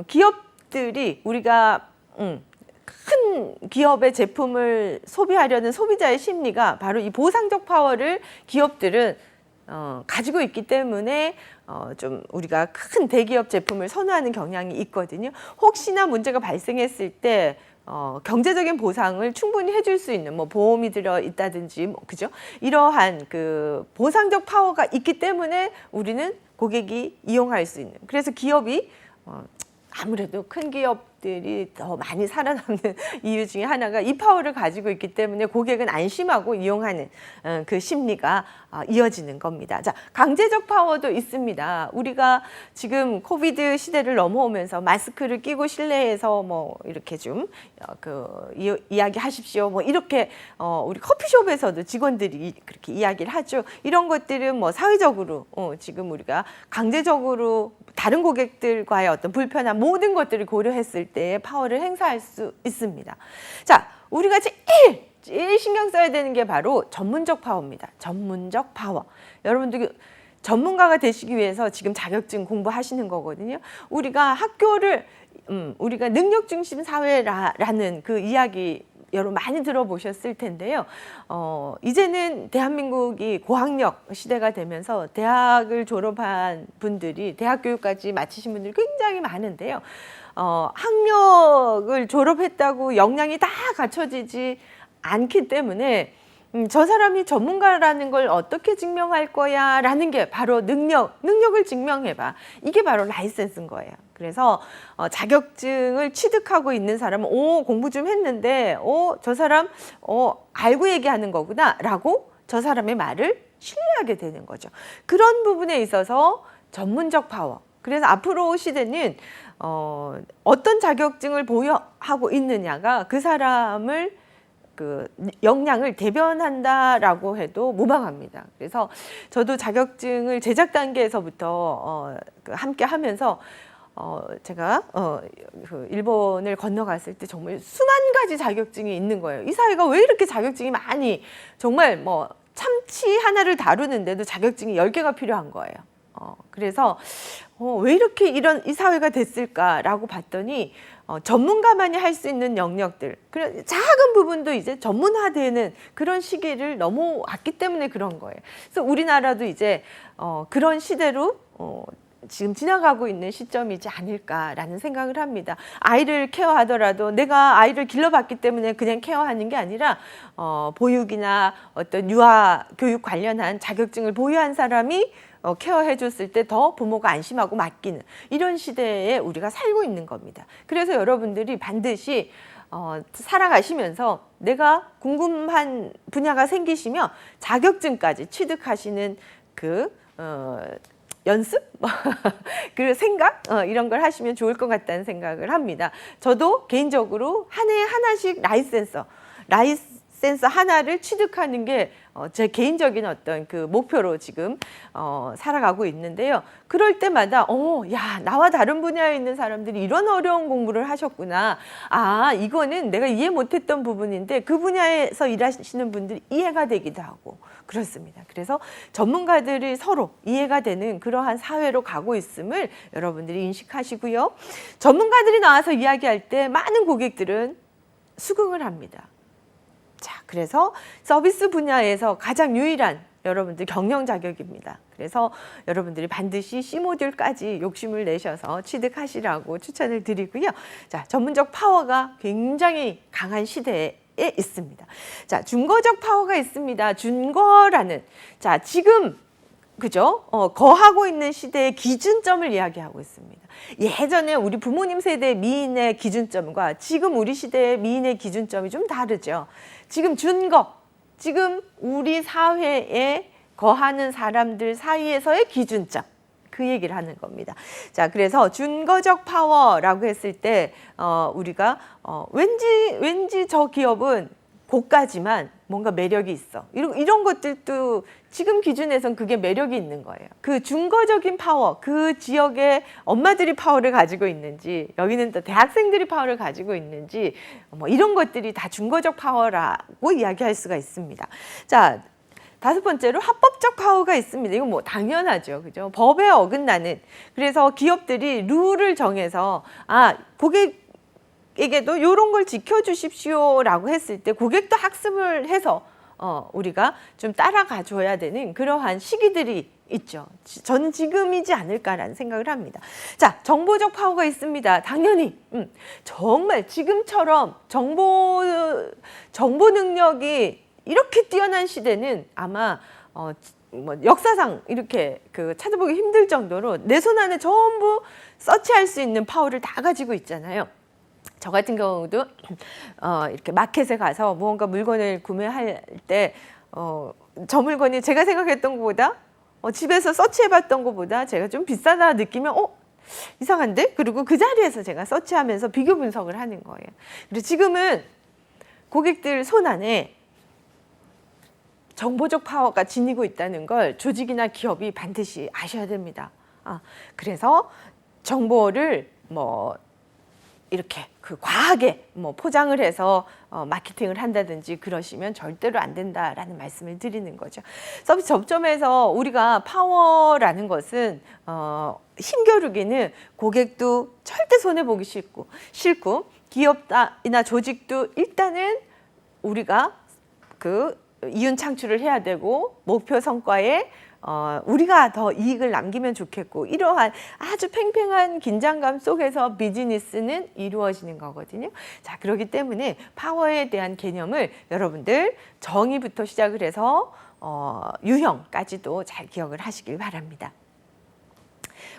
기업들이 우리가 큰 기업의 제품을 소비하려는 소비자의 심리가 바로 이 보상적 파워를 기업들은 가지고 있기 때문에 좀 우리가 큰 대기업 제품을 선호하는 경향이 있거든요. 혹시나 문제가 발생했을 때 경제적인 보상을 충분히 해줄 수 있는 뭐 보험이 들어 있다든지 뭐 그죠? 이러한 그 보상적 파워가 있기 때문에 우리는 고객이 이용할 수 있는, 그래서 기업이 아무래도 큰 기업들이 고객들이 더 많이 살아남는 이유 중에 하나가 이 파워를 가지고 있기 때문에 고객은 안심하고 이용하는 그 심리가 이어지는 겁니다. 자, 강제적 파워도 있습니다. 우리가 지금 코비드 시대를 넘어오면서 마스크를 끼고 실내에서 뭐 이렇게 좀 이야기하십시오. 뭐 이렇게 우리 커피숍에서도 직원들이 그렇게 이야기를 하죠. 이런 것들은 뭐 사회적으로 지금 우리가 강제적으로 다른 고객들과의 어떤 불편한 모든 것들을 고려했을 때 파워를 행사할 수 있습니다. 자, 우리가 제일 신경 써야 되는 게 바로 전문적 파워입니다. 전문적 파워. 여러분들 전문가가 되시기 위해서 지금 자격증 공부하시는 거거든요. 우리가 학교를 우리가 능력 중심 사회라는 그 이야기 여러분 많이 들어보셨을 텐데요. 이제는 대한민국이 고학력 시대가 되면서 대학을 졸업한 분들이 대학 교육까지 마치신 분들이 굉장히 많은데요. 학력을 졸업했다고 역량이 다 갖춰지지 않기 때문에 저 사람이 전문가라는 걸 어떻게 증명할 거야 라는 게 바로 능력을 증명해봐. 이게 바로 라이센스인 거예요. 그래서 자격증을 취득하고 있는 사람은 공부 좀 했는데 저 사람 알고 얘기하는 거구나 라고 저 사람의 말을 신뢰하게 되는 거죠. 그런 부분에 있어서 전문적 파워. 그래서 앞으로 시대는 어떤 자격증을 보유하고 있느냐가 그 사람을 그 역량을 대변한다라고 해도 무방합니다. 그래서 저도 자격증을 제작 단계에서부터 함께 하면서 제가 그 일본을 건너갔을 때 정말 수만 가지 자격증이 있는 거예요. 이 사회가 왜 이렇게 자격증이 많이 정말 뭐 참치 하나를 다루는데도 자격증이 10개가 필요한 거예요. 그래서 왜 이렇게 이 사회가 됐을까라고 봤더니 전문가만이 할 수 있는 영역들, 그런 작은 부분도 이제 전문화되는 그런 시기를 넘어왔기 때문에 그런 거예요. 그래서 우리나라도 이제 그런 시대로 지금 지나가고 있는 시점이지 않을까라는 생각을 합니다. 아이를 케어하더라도 내가 아이를 길러봤기 때문에 그냥 케어하는 게 아니라 보육이나 어떤 유아 교육 관련한 자격증을 보유한 사람이 케어해 줬을 때 더 부모가 안심하고 맡기는 이런 시대에 우리가 살고 있는 겁니다. 그래서 여러분들이 반드시 살아가시면서 내가 궁금한 분야가 생기시면 자격증까지 취득하시는 그 연습? 그 생각? 이런 걸 하시면 좋을 것 같다는 생각을 합니다. 저도 개인적으로 한 해에 하나씩 라이센서 하나를 취득하는 게 제 개인적인 어떤 그 목표로 지금 살아가고 있는데요. 그럴 때마다 야, 나와 다른 분야에 있는 사람들이 이런 어려운 공부를 하셨구나. 이거는 내가 이해 못했던 부분인데 그 분야에서 일하시는 분들이 이해가 되기도 하고 그렇습니다. 그래서 전문가들이 서로 이해가 되는 그러한 사회로 가고 있음을 여러분들이 인식하시고요. 전문가들이 나와서 이야기할 때 많은 고객들은 수긍을 합니다. 자, 그래서 서비스 분야에서 가장 유일한 여러분들 경영 자격입니다. 그래서 여러분들이 반드시 C모듈까지 욕심을 내셔서 취득하시라고 추천을 드리고요. 자, 전문적 파워가 굉장히 강한 시대에 있습니다. 자, 준거적 파워가 있습니다. 준거라는, 자, 지금 그죠? 거하고 있는 시대의 기준점을 이야기하고 있습니다. 예전에 우리 부모님 세대의 미인의 기준점과 지금 우리 시대의 미인의 기준점이 좀 다르죠. 지금 준거, 지금 우리 사회에 거하는 사람들 사이에서의 기준점, 그 얘기를 하는 겁니다. 자, 그래서 준거적 파워라고 했을 때 우리가 왠지 저 기업은 고가지만 뭔가 매력이 있어. 이런 것들도 지금 기준에선 그게 매력이 있는 거예요. 그 준거적인 파워, 그 지역의 엄마들이 파워를 가지고 있는지, 여기는 또 대학생들이 파워를 가지고 있는지, 뭐 이런 것들이 다 준거적 파워라고 이야기할 수가 있습니다. 자, 5번째로 합법적 파워가 있습니다. 이건 뭐 당연하죠. 그죠? 법에 어긋나는. 그래서 기업들이 룰을 정해서, 고객에게도 이런 걸 지켜주십시오라고 했을 때 고객도 학습을 해서 우리가 좀 따라가 줘야 되는 그러한 시기들이 있죠. 저는 지금이지 않을까라는 생각을 합니다. 자, 정보적 파워가 있습니다. 당연히 정말 지금처럼 정보 능력이 이렇게 뛰어난 시대는 아마 역사상 이렇게 찾아보기 힘들 정도로 내 손 안에 전부 서치할 수 있는 파워를 다 가지고 있잖아요. 저 같은 경우도 이렇게 마켓에 가서 무언가 물건을 구매할 때 저 물건이 제가 생각했던 것보다 집에서 서치해봤던 것보다 제가 좀 비싸다 느끼면 이상한데? 그리고 그 자리에서 제가 서치하면서 비교 분석을 하는 거예요. 그리고 지금은 고객들 손 안에 정보적 파워가 지니고 있다는 걸 조직이나 기업이 반드시 아셔야 됩니다. 그래서 정보를 이렇게 과하게 포장을 해서 마케팅을 한다든지 그러시면 절대로 안 된다라는 말씀을 드리는 거죠. 서비스 접점에서 우리가 파워라는 것은 힘겨루기는 고객도 절대 손해보기 싫고 기업이나 조직도 일단은 우리가 그 이윤 창출을 해야 되고 목표 성과에 우리가 더 이익을 남기면 좋겠고 이러한 아주 팽팽한 긴장감 속에서 비즈니스는 이루어지는 거거든요. 자, 그렇기 때문에 파워에 대한 개념을 여러분들 정의부터 시작을 해서 유형까지도 잘 기억을 하시길 바랍니다.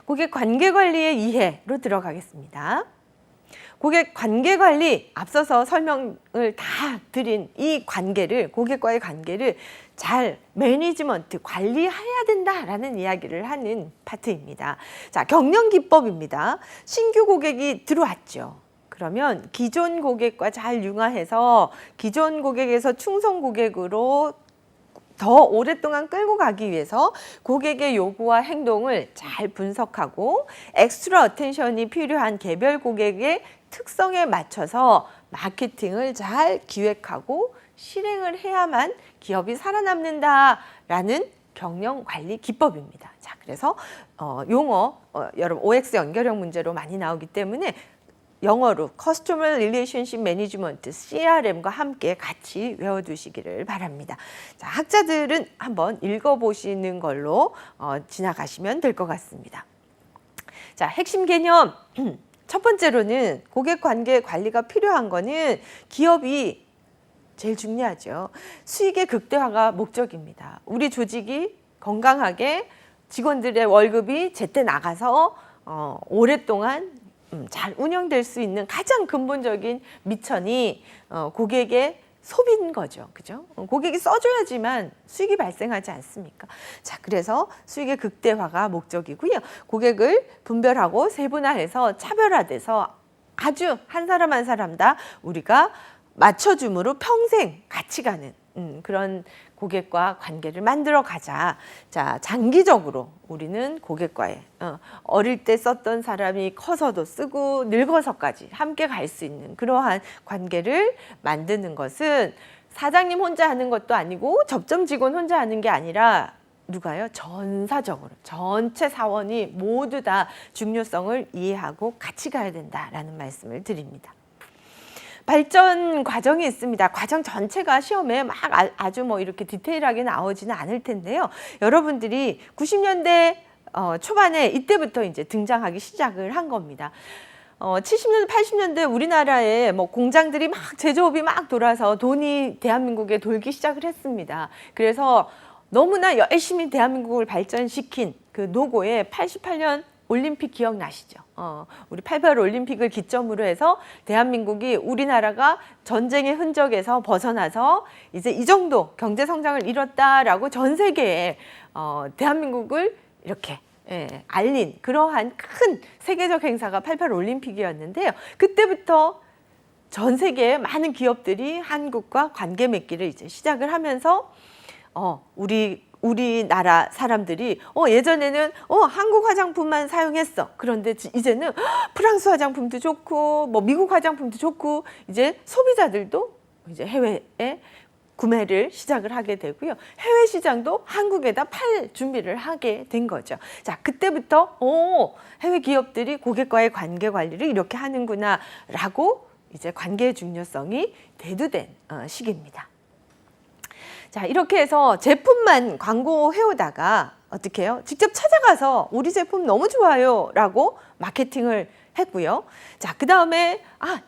고객 관계 관리의 이해로 들어가겠습니다. 고객 관계 관리, 앞서서 설명을 다 드린 이 관계를, 고객과의 관계를 잘 매니지먼트, 관리해야 된다라는 이야기를 하는 파트입니다. 자, 경영 기법입니다. 신규 고객이 들어왔죠. 그러면 기존 고객과 잘 융화해서 기존 고객에서 충성 고객으로 더 오랫동안 끌고 가기 위해서 고객의 요구와 행동을 잘 분석하고 엑스트라 어텐션이 필요한 개별 고객의 특성에 맞춰서 마케팅을 잘 기획하고 실행을 해야만 기업이 살아남는다라는 경영 관리 기법입니다. 자, 그래서 용어 여러분 OX 연결형 문제로 많이 나오기 때문에 영어로 Customer Relationship Management, CRM과 함께 같이 외워두시기를 바랍니다. 자, 학자들은 한번 읽어보시는 걸로 지나가시면 될 것 같습니다. 자, 핵심 개념. 첫 번째로는 고객 관계 관리가 필요한 거는 기업이 제일 중요하죠. 수익의 극대화가 목적입니다. 우리 조직이 건강하게 직원들의 월급이 제때 나가서 오랫동안 잘 운영될 수 있는 가장 근본적인 미천이 고객의 소비인 거죠. 그죠? 고객이 써줘야지만 수익이 발생하지 않습니까? 자, 그래서 수익의 극대화가 목적이고요. 고객을 분별하고 세분화해서 차별화돼서 아주 한 사람 한 사람 다 우리가 맞춰줌으로 평생 같이 가는 그런 고객과 관계를 만들어 가자. 자, 장기적으로 우리는 고객과의 어릴 때 썼던 사람이 커서도 쓰고 늙어서까지 함께 갈 수 있는 그러한 관계를 만드는 것은 사장님 혼자 하는 것도 아니고 접점 직원 혼자 하는 게 아니라 누가요? 전사적으로 전체 사원이 모두 다 중요성을 이해하고 같이 가야 된다라는 말씀을 드립니다. 발전 과정이 있습니다. 과정 전체가 시험에 막 아주 이렇게 디테일하게 나오지는 않을 텐데요. 여러분들이 90년대 초반에 이때부터 이제 등장하기 시작을 한 겁니다. 70년대, 80년대 우리나라에 공장들이 막 제조업이 막 돌아서 돈이 대한민국에 돌기 시작을 했습니다. 그래서 너무나 열심히 대한민국을 발전시킨 그 노고에 88년 올림픽 기억나시죠? 우리 88 올림픽을 기점으로 해서 대한민국이 우리나라가 전쟁의 흔적에서 벗어나서 이제 이 정도 경제 성장을 이뤘다라고 전 세계에 대한민국을 이렇게 알린 그러한 큰 세계적 행사가 88 올림픽이었는데요. 그때부터 전 세계의 많은 기업들이 한국과 관계 맺기를 이제 시작을 하면서 우리나라 사람들이 예전에는 한국 화장품만 사용했어. 그런데 이제는 프랑스 화장품도 좋고 미국 화장품도 좋고 이제 소비자들도 이제 해외에 구매를 시작을 하게 되고요. 해외 시장도 한국에다 팔 준비를 하게 된 거죠. 자, 그때부터 해외 기업들이 고객과의 관계 관리를 이렇게 하는구나라고 이제 관계의 중요성이 대두된 시기입니다. 자, 이렇게 해서 제품만 광고해오다가 어떻게 해요? 직접 찾아가서 우리 제품 너무 좋아요 라고 마케팅을 했고요. 자, 그 다음에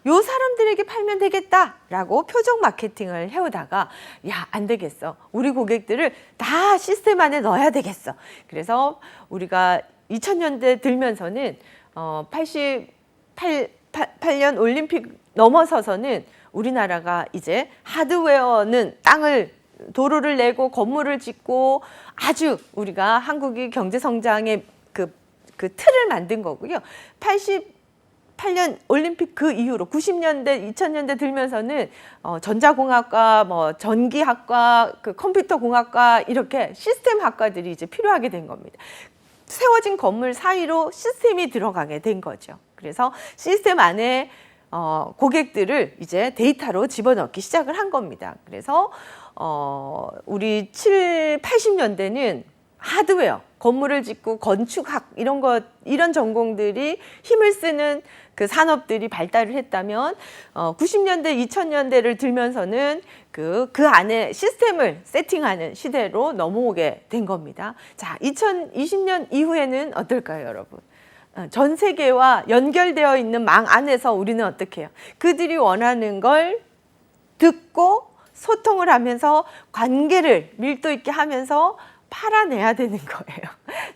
요 사람들에게 팔면 되겠다 라고 표적 마케팅을 해오다가 안 되겠어. 우리 고객들을 다 시스템 안에 넣어야 되겠어. 그래서 우리가 2000년대 들면서는 88년 올림픽 넘어서서는 우리나라가 이제 하드웨어는 도로를 내고 건물을 짓고 아주 우리가 한국이 경제 성장의 그 틀을 만든 거고요. 88년 올림픽 그 이후로 90년대, 2000년대 들면서는 전자공학과, 뭐 전기학과, 그 컴퓨터공학과 이렇게 시스템 학과들이 이제 필요하게 된 겁니다. 세워진 건물 사이로 시스템이 들어가게 된 거죠. 그래서 시스템 안에 고객들을 이제 데이터로 집어넣기 시작을 한 겁니다. 그래서 우리 80년대는 하드웨어, 건물을 짓고 건축학 이런 전공들이 힘을 쓰는 그 산업들이 발달을 했다면 90년대, 2000년대를 들면서는 그 안에 시스템을 세팅하는 시대로 넘어오게 된 겁니다. 자, 2020년 이후에는 어떨까요, 여러분? 전 세계와 연결되어 있는 망 안에서 우리는 어떻게 해요? 그들이 원하는 걸 듣고 소통을 하면서 관계를 밀도 있게 하면서 팔아내야 되는 거예요.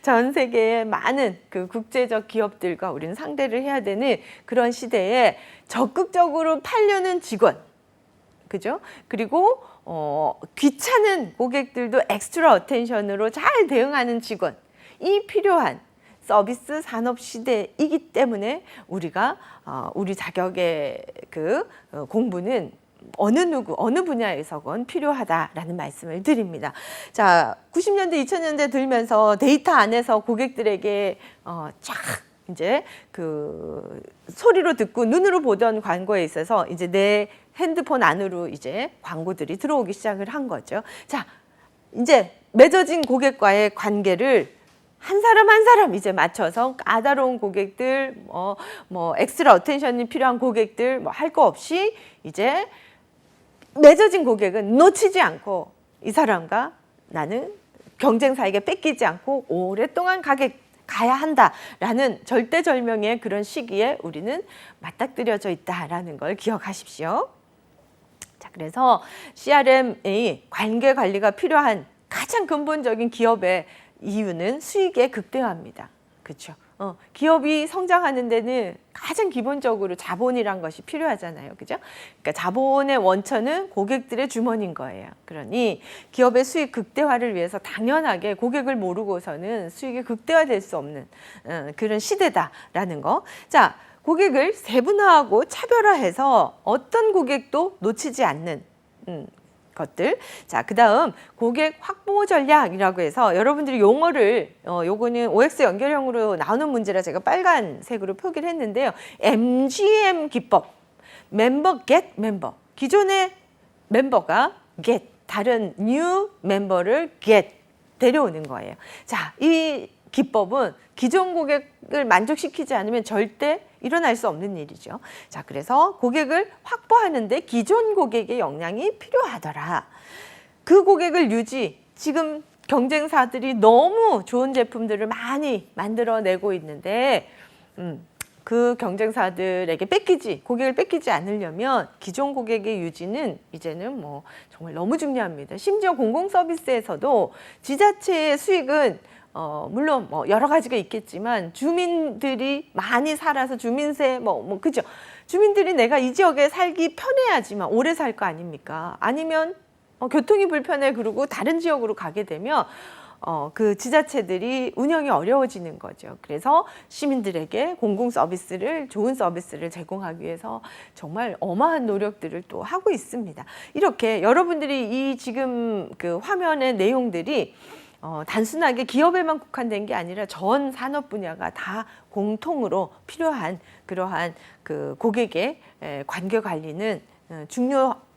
전 세계의 많은 그 국제적 기업들과 우리는 상대를 해야 되는 그런 시대에 적극적으로 팔려는 직원, 그죠? 그리고 귀찮은 고객들도 엑스트라 어텐션으로 잘 대응하는 직원이 필요한 서비스 산업 시대이기 때문에 우리가 우리 자격의 그 공부는 어느 분야에서건 필요하다라는 말씀을 드립니다. 자, 90년대, 2000년대 들면서 데이터 안에서 고객들에게 쫙 이제 그 소리로 듣고 눈으로 보던 광고에 있어서 이제 내 핸드폰 안으로 이제 광고들이 들어오기 시작을 한 거죠. 자, 이제 맺어진 고객과의 관계를 한 사람 한 사람 이제 맞춰서 까다로운 고객들, 뭐 엑스트라 어텐션이 필요한 고객들 뭐 할 거 없이 이제 맺어진 고객은 놓치지 않고 이 사람과 나는 경쟁사에게 뺏기지 않고 오랫동안 가야 한다라는 절대절명의 그런 시기에 우리는 맞닥뜨려져 있다라는 걸 기억하십시오. 자, 그래서 CRM의 관계 관리가 필요한 가장 근본적인 기업의 이유는 수익의 극대화입니다. 그렇죠? 기업이 성장하는 데는 가장 기본적으로 자본이란 것이 필요하잖아요. 그죠? 그러니까 자본의 원천은 고객들의 주머니인 거예요. 그러니 기업의 수익 극대화를 위해서 당연하게 고객을 모르고서는 수익이 극대화될 수 없는 그런 시대다라는 거. 자, 고객을 세분화하고 차별화해서 어떤 고객도 놓치지 않는 것들. 자, 그다음 고객 확보 전략이라고 해서 여러분들이 용어를 요거는 OX 연결형으로 나오는 문제라 제가 빨간색으로 표기를 했는데요. MGM 기법. 멤버 get 멤버. 기존의 멤버가 get 다른 new 멤버를 get 데려오는 거예요. 자, 이 기법은 기존 고객을 만족시키지 않으면 절대 일어날 수 없는 일이죠. 자, 그래서 고객을 확보하는데 기존 고객의 역량이 필요하더라. 그 고객을 지금 경쟁사들이 너무 좋은 제품들을 많이 만들어내고 있는데 그 경쟁사들에게 고객을 뺏기지 않으려면 기존 고객의 유지는 이제는 뭐 정말 너무 중요합니다. 심지어 공공 서비스에서도 지자체의 수익은 물론 뭐 여러 가지가 있겠지만 주민들이 많이 살아서 주민세 그죠? 주민들이 내가 이 지역에 살기 편해야지만 오래 살 거 아닙니까? 아니면 교통이 불편해 그러고 다른 지역으로 가게 되면 그 지자체들이 운영이 어려워지는 거죠. 그래서 시민들에게 좋은 서비스를 제공하기 위해서 정말 어마한 노력들을 또 하고 있습니다. 이렇게 여러분들이 이 지금 그 화면의 내용들이 단순하게 기업에만 국한된 게 아니라 전 산업 분야가 다 공통으로 필요한 그러한 그 고객의 관계 관리는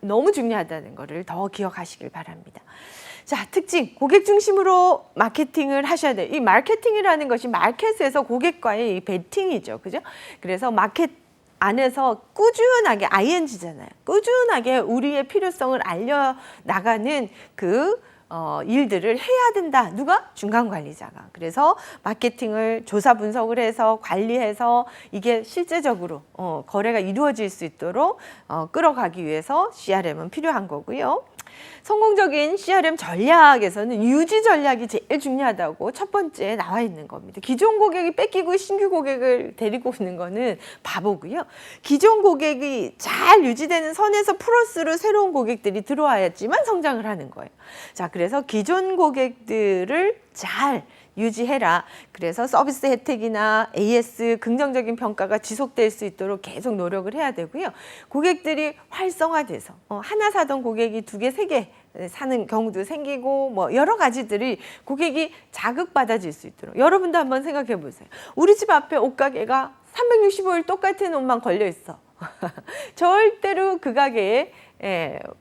너무 중요하다는 것을 더 기억하시길 바랍니다. 자, 특징, 고객 중심으로 마케팅을 하셔야 돼요. 이 마케팅이라는 것이 마켓에서 고객과의 이 배팅이죠. 그죠? 그래서 마켓 안에서 꾸준하게, ING잖아요. 꾸준하게 우리의 필요성을 알려나가는 일들을 해야 된다. 누가? 중간 관리자가. 그래서 마케팅을 조사 분석을 해서 관리해서 이게 실제적으로 거래가 이루어질 수 있도록 끌어가기 위해서 CRM은 필요한 거고요. 성공적인 CRM 전략에서는 유지 전략이 제일 중요하다고 첫 번째 나와 있는 겁니다. 기존 고객이 뺏기고 신규 고객을 데리고 오는 거는 바보고요. 기존 고객이 잘 유지되는 선에서 플러스로 새로운 고객들이 들어와야지만 성장을 하는 거예요. 자, 그래서 기존 고객들을 잘 유지해라. 그래서 서비스 혜택이나 AS 긍정적인 평가가 지속될 수 있도록 계속 노력을 해야 되고요. 고객들이 활성화돼서 하나 사던 고객이 두 개, 세 개 사는 경우도 생기고 뭐 여러 가지들이 고객이 자극받아질 수 있도록 여러분도 한번 생각해 보세요. 우리 집 앞에 옷가게가 365일 똑같은 옷만 걸려 있어. 절대로 그 가게에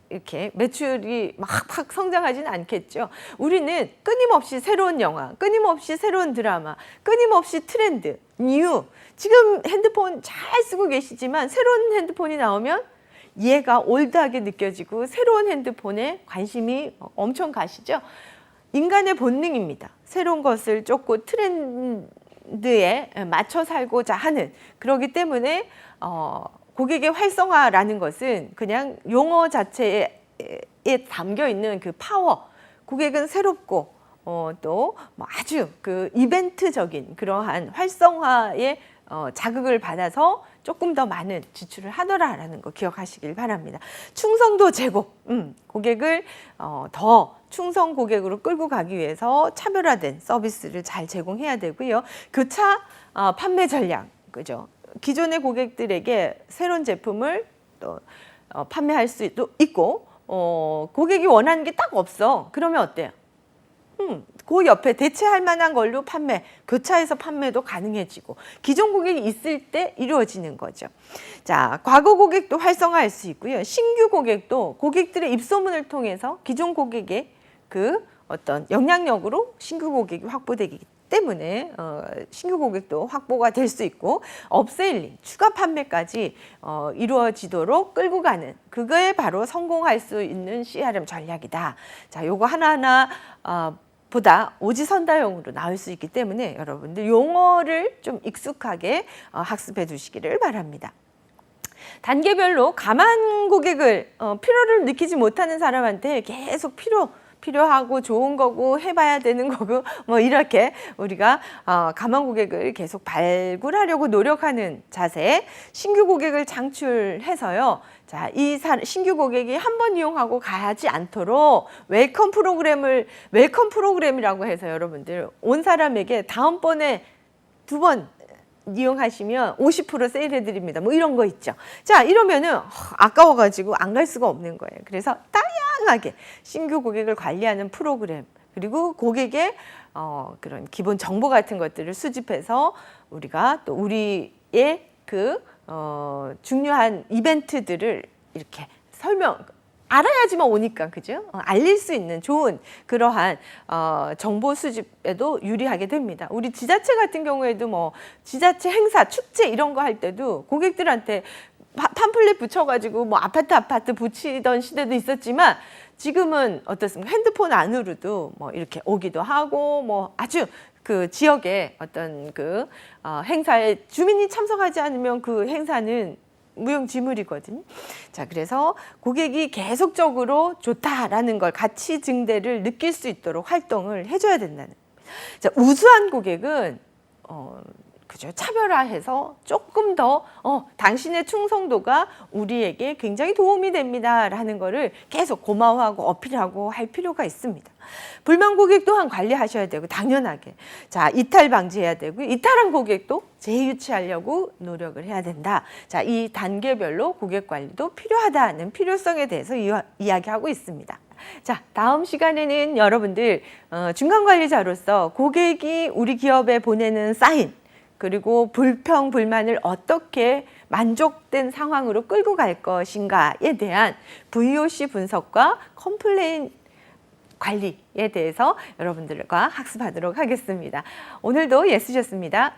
이렇게 매출이 막 성장하지는 않겠죠. 우리는 끊임없이 새로운 영화, 끊임없이 새로운 드라마, 끊임없이 트렌드, 뉴. 지금 핸드폰 잘 쓰고 계시지만 새로운 핸드폰이 나오면 얘가 올드하게 느껴지고 새로운 핸드폰에 관심이 엄청 가시죠. 인간의 본능입니다. 새로운 것을 쫓고 트렌드에 맞춰 살고자 하는, 그렇기 때문에 고객의 활성화라는 것은 그냥 용어 자체에 담겨 있는 그 파워, 고객은 새롭고 또 뭐 아주 그 이벤트적인 그러한 활성화에 자극을 받아서 조금 더 많은 지출을 하더라라는 거 기억하시길 바랍니다. 충성도 제고, 고객을 더 충성 고객으로 끌고 가기 위해서 차별화된 서비스를 잘 제공해야 되고요. 교차 판매 전략, 그죠? 기존의 고객들에게 새로운 제품을 또 판매할 수도 있고, 고객이 원하는 게 딱 없어. 그러면 어때요? 그 옆에 대체할 만한 걸로 판매, 교차해서 판매도 가능해지고 기존 고객이 있을 때 이루어지는 거죠. 자, 과거 고객도 활성화할 수 있고요. 신규 고객도 고객들의 입소문을 통해서 기존 고객의 그 어떤 영향력으로 신규 고객이 확보되기 때문에 신규 고객도 확보가 될 수 있고 업세일링, 추가 판매까지 이루어지도록 끌고 가는, 그거에 바로 성공할 수 있는 CRM 전략이다. 자, 요거 하나하나 보다 오지선다형으로 나올 수 있기 때문에 여러분들 용어를 좀 익숙하게 학습해 두시기를 바랍니다. 단계별로 가만 고객을 필요를 느끼지 못하는 사람한테 계속 필요하고 좋은 거고 해봐야 되는 거고 뭐 이렇게 우리가 가만 고객을 계속 발굴하려고 노력하는 자세, 신규 고객을 창출해서요. 자, 이 신규 고객이 한 번 이용하고 가지 않도록 웰컴 프로그램이라고 해서 여러분들 온 사람에게 다음번에 2번 이용하시면 50% 세일해 드립니다. 뭐 이런 거 있죠. 자, 이러면은 아까워가지고 안 갈 수가 없는 거예요. 그래서 다양하게 신규 고객을 관리하는 프로그램, 그리고 고객의 그런 기본 정보 같은 것들을 수집해서 우리가 또 우리의 그 중요한 이벤트들을 이렇게 알아야지만 오니까, 그죠? 알릴 수 있는 좋은 그러한 정보 수집에도 유리하게 됩니다. 우리 지자체 같은 경우에도 뭐 지자체 행사, 축제 이런 거 할 때도 고객들한테 팜플렛 붙여가지고 뭐 아파트 붙이던 시대도 있었지만 지금은 어떻습니까? 핸드폰 안으로도 뭐 이렇게 오기도 하고 뭐 아주 그 지역의 어떤 그 행사에 주민이 참석하지 않으면 그 행사는 무용지물이거든요. 자, 그래서 고객이 계속적으로 좋다라는 걸, 가치 증대를 느낄 수 있도록 활동을 해줘야 된다는. 자, 우수한 고객은 그죠, 차별화해서 조금 더 당신의 충성도가 우리에게 굉장히 도움이 됩니다라는 거를 계속 고마워하고 어필하고 할 필요가 있습니다. 불만 고객 또한 관리하셔야 되고 당연하게. 자, 이탈 방지해야 되고 이탈한 고객도 재유치하려고 노력을 해야 된다. 자, 이 단계별로 고객 관리도 필요하다는 필요성에 대해서 이야기하고 있습니다. 자, 다음 시간에는 여러분들 중간관리자로서 고객이 우리 기업에 보내는 사인, 그리고 불평, 불만을 어떻게 만족된 상황으로 끌고 갈 것인가에 대한 VOC 분석과 컴플레인 관리에 대해서 여러분들과 학습하도록 하겠습니다. 오늘도 애쓰셨습니다.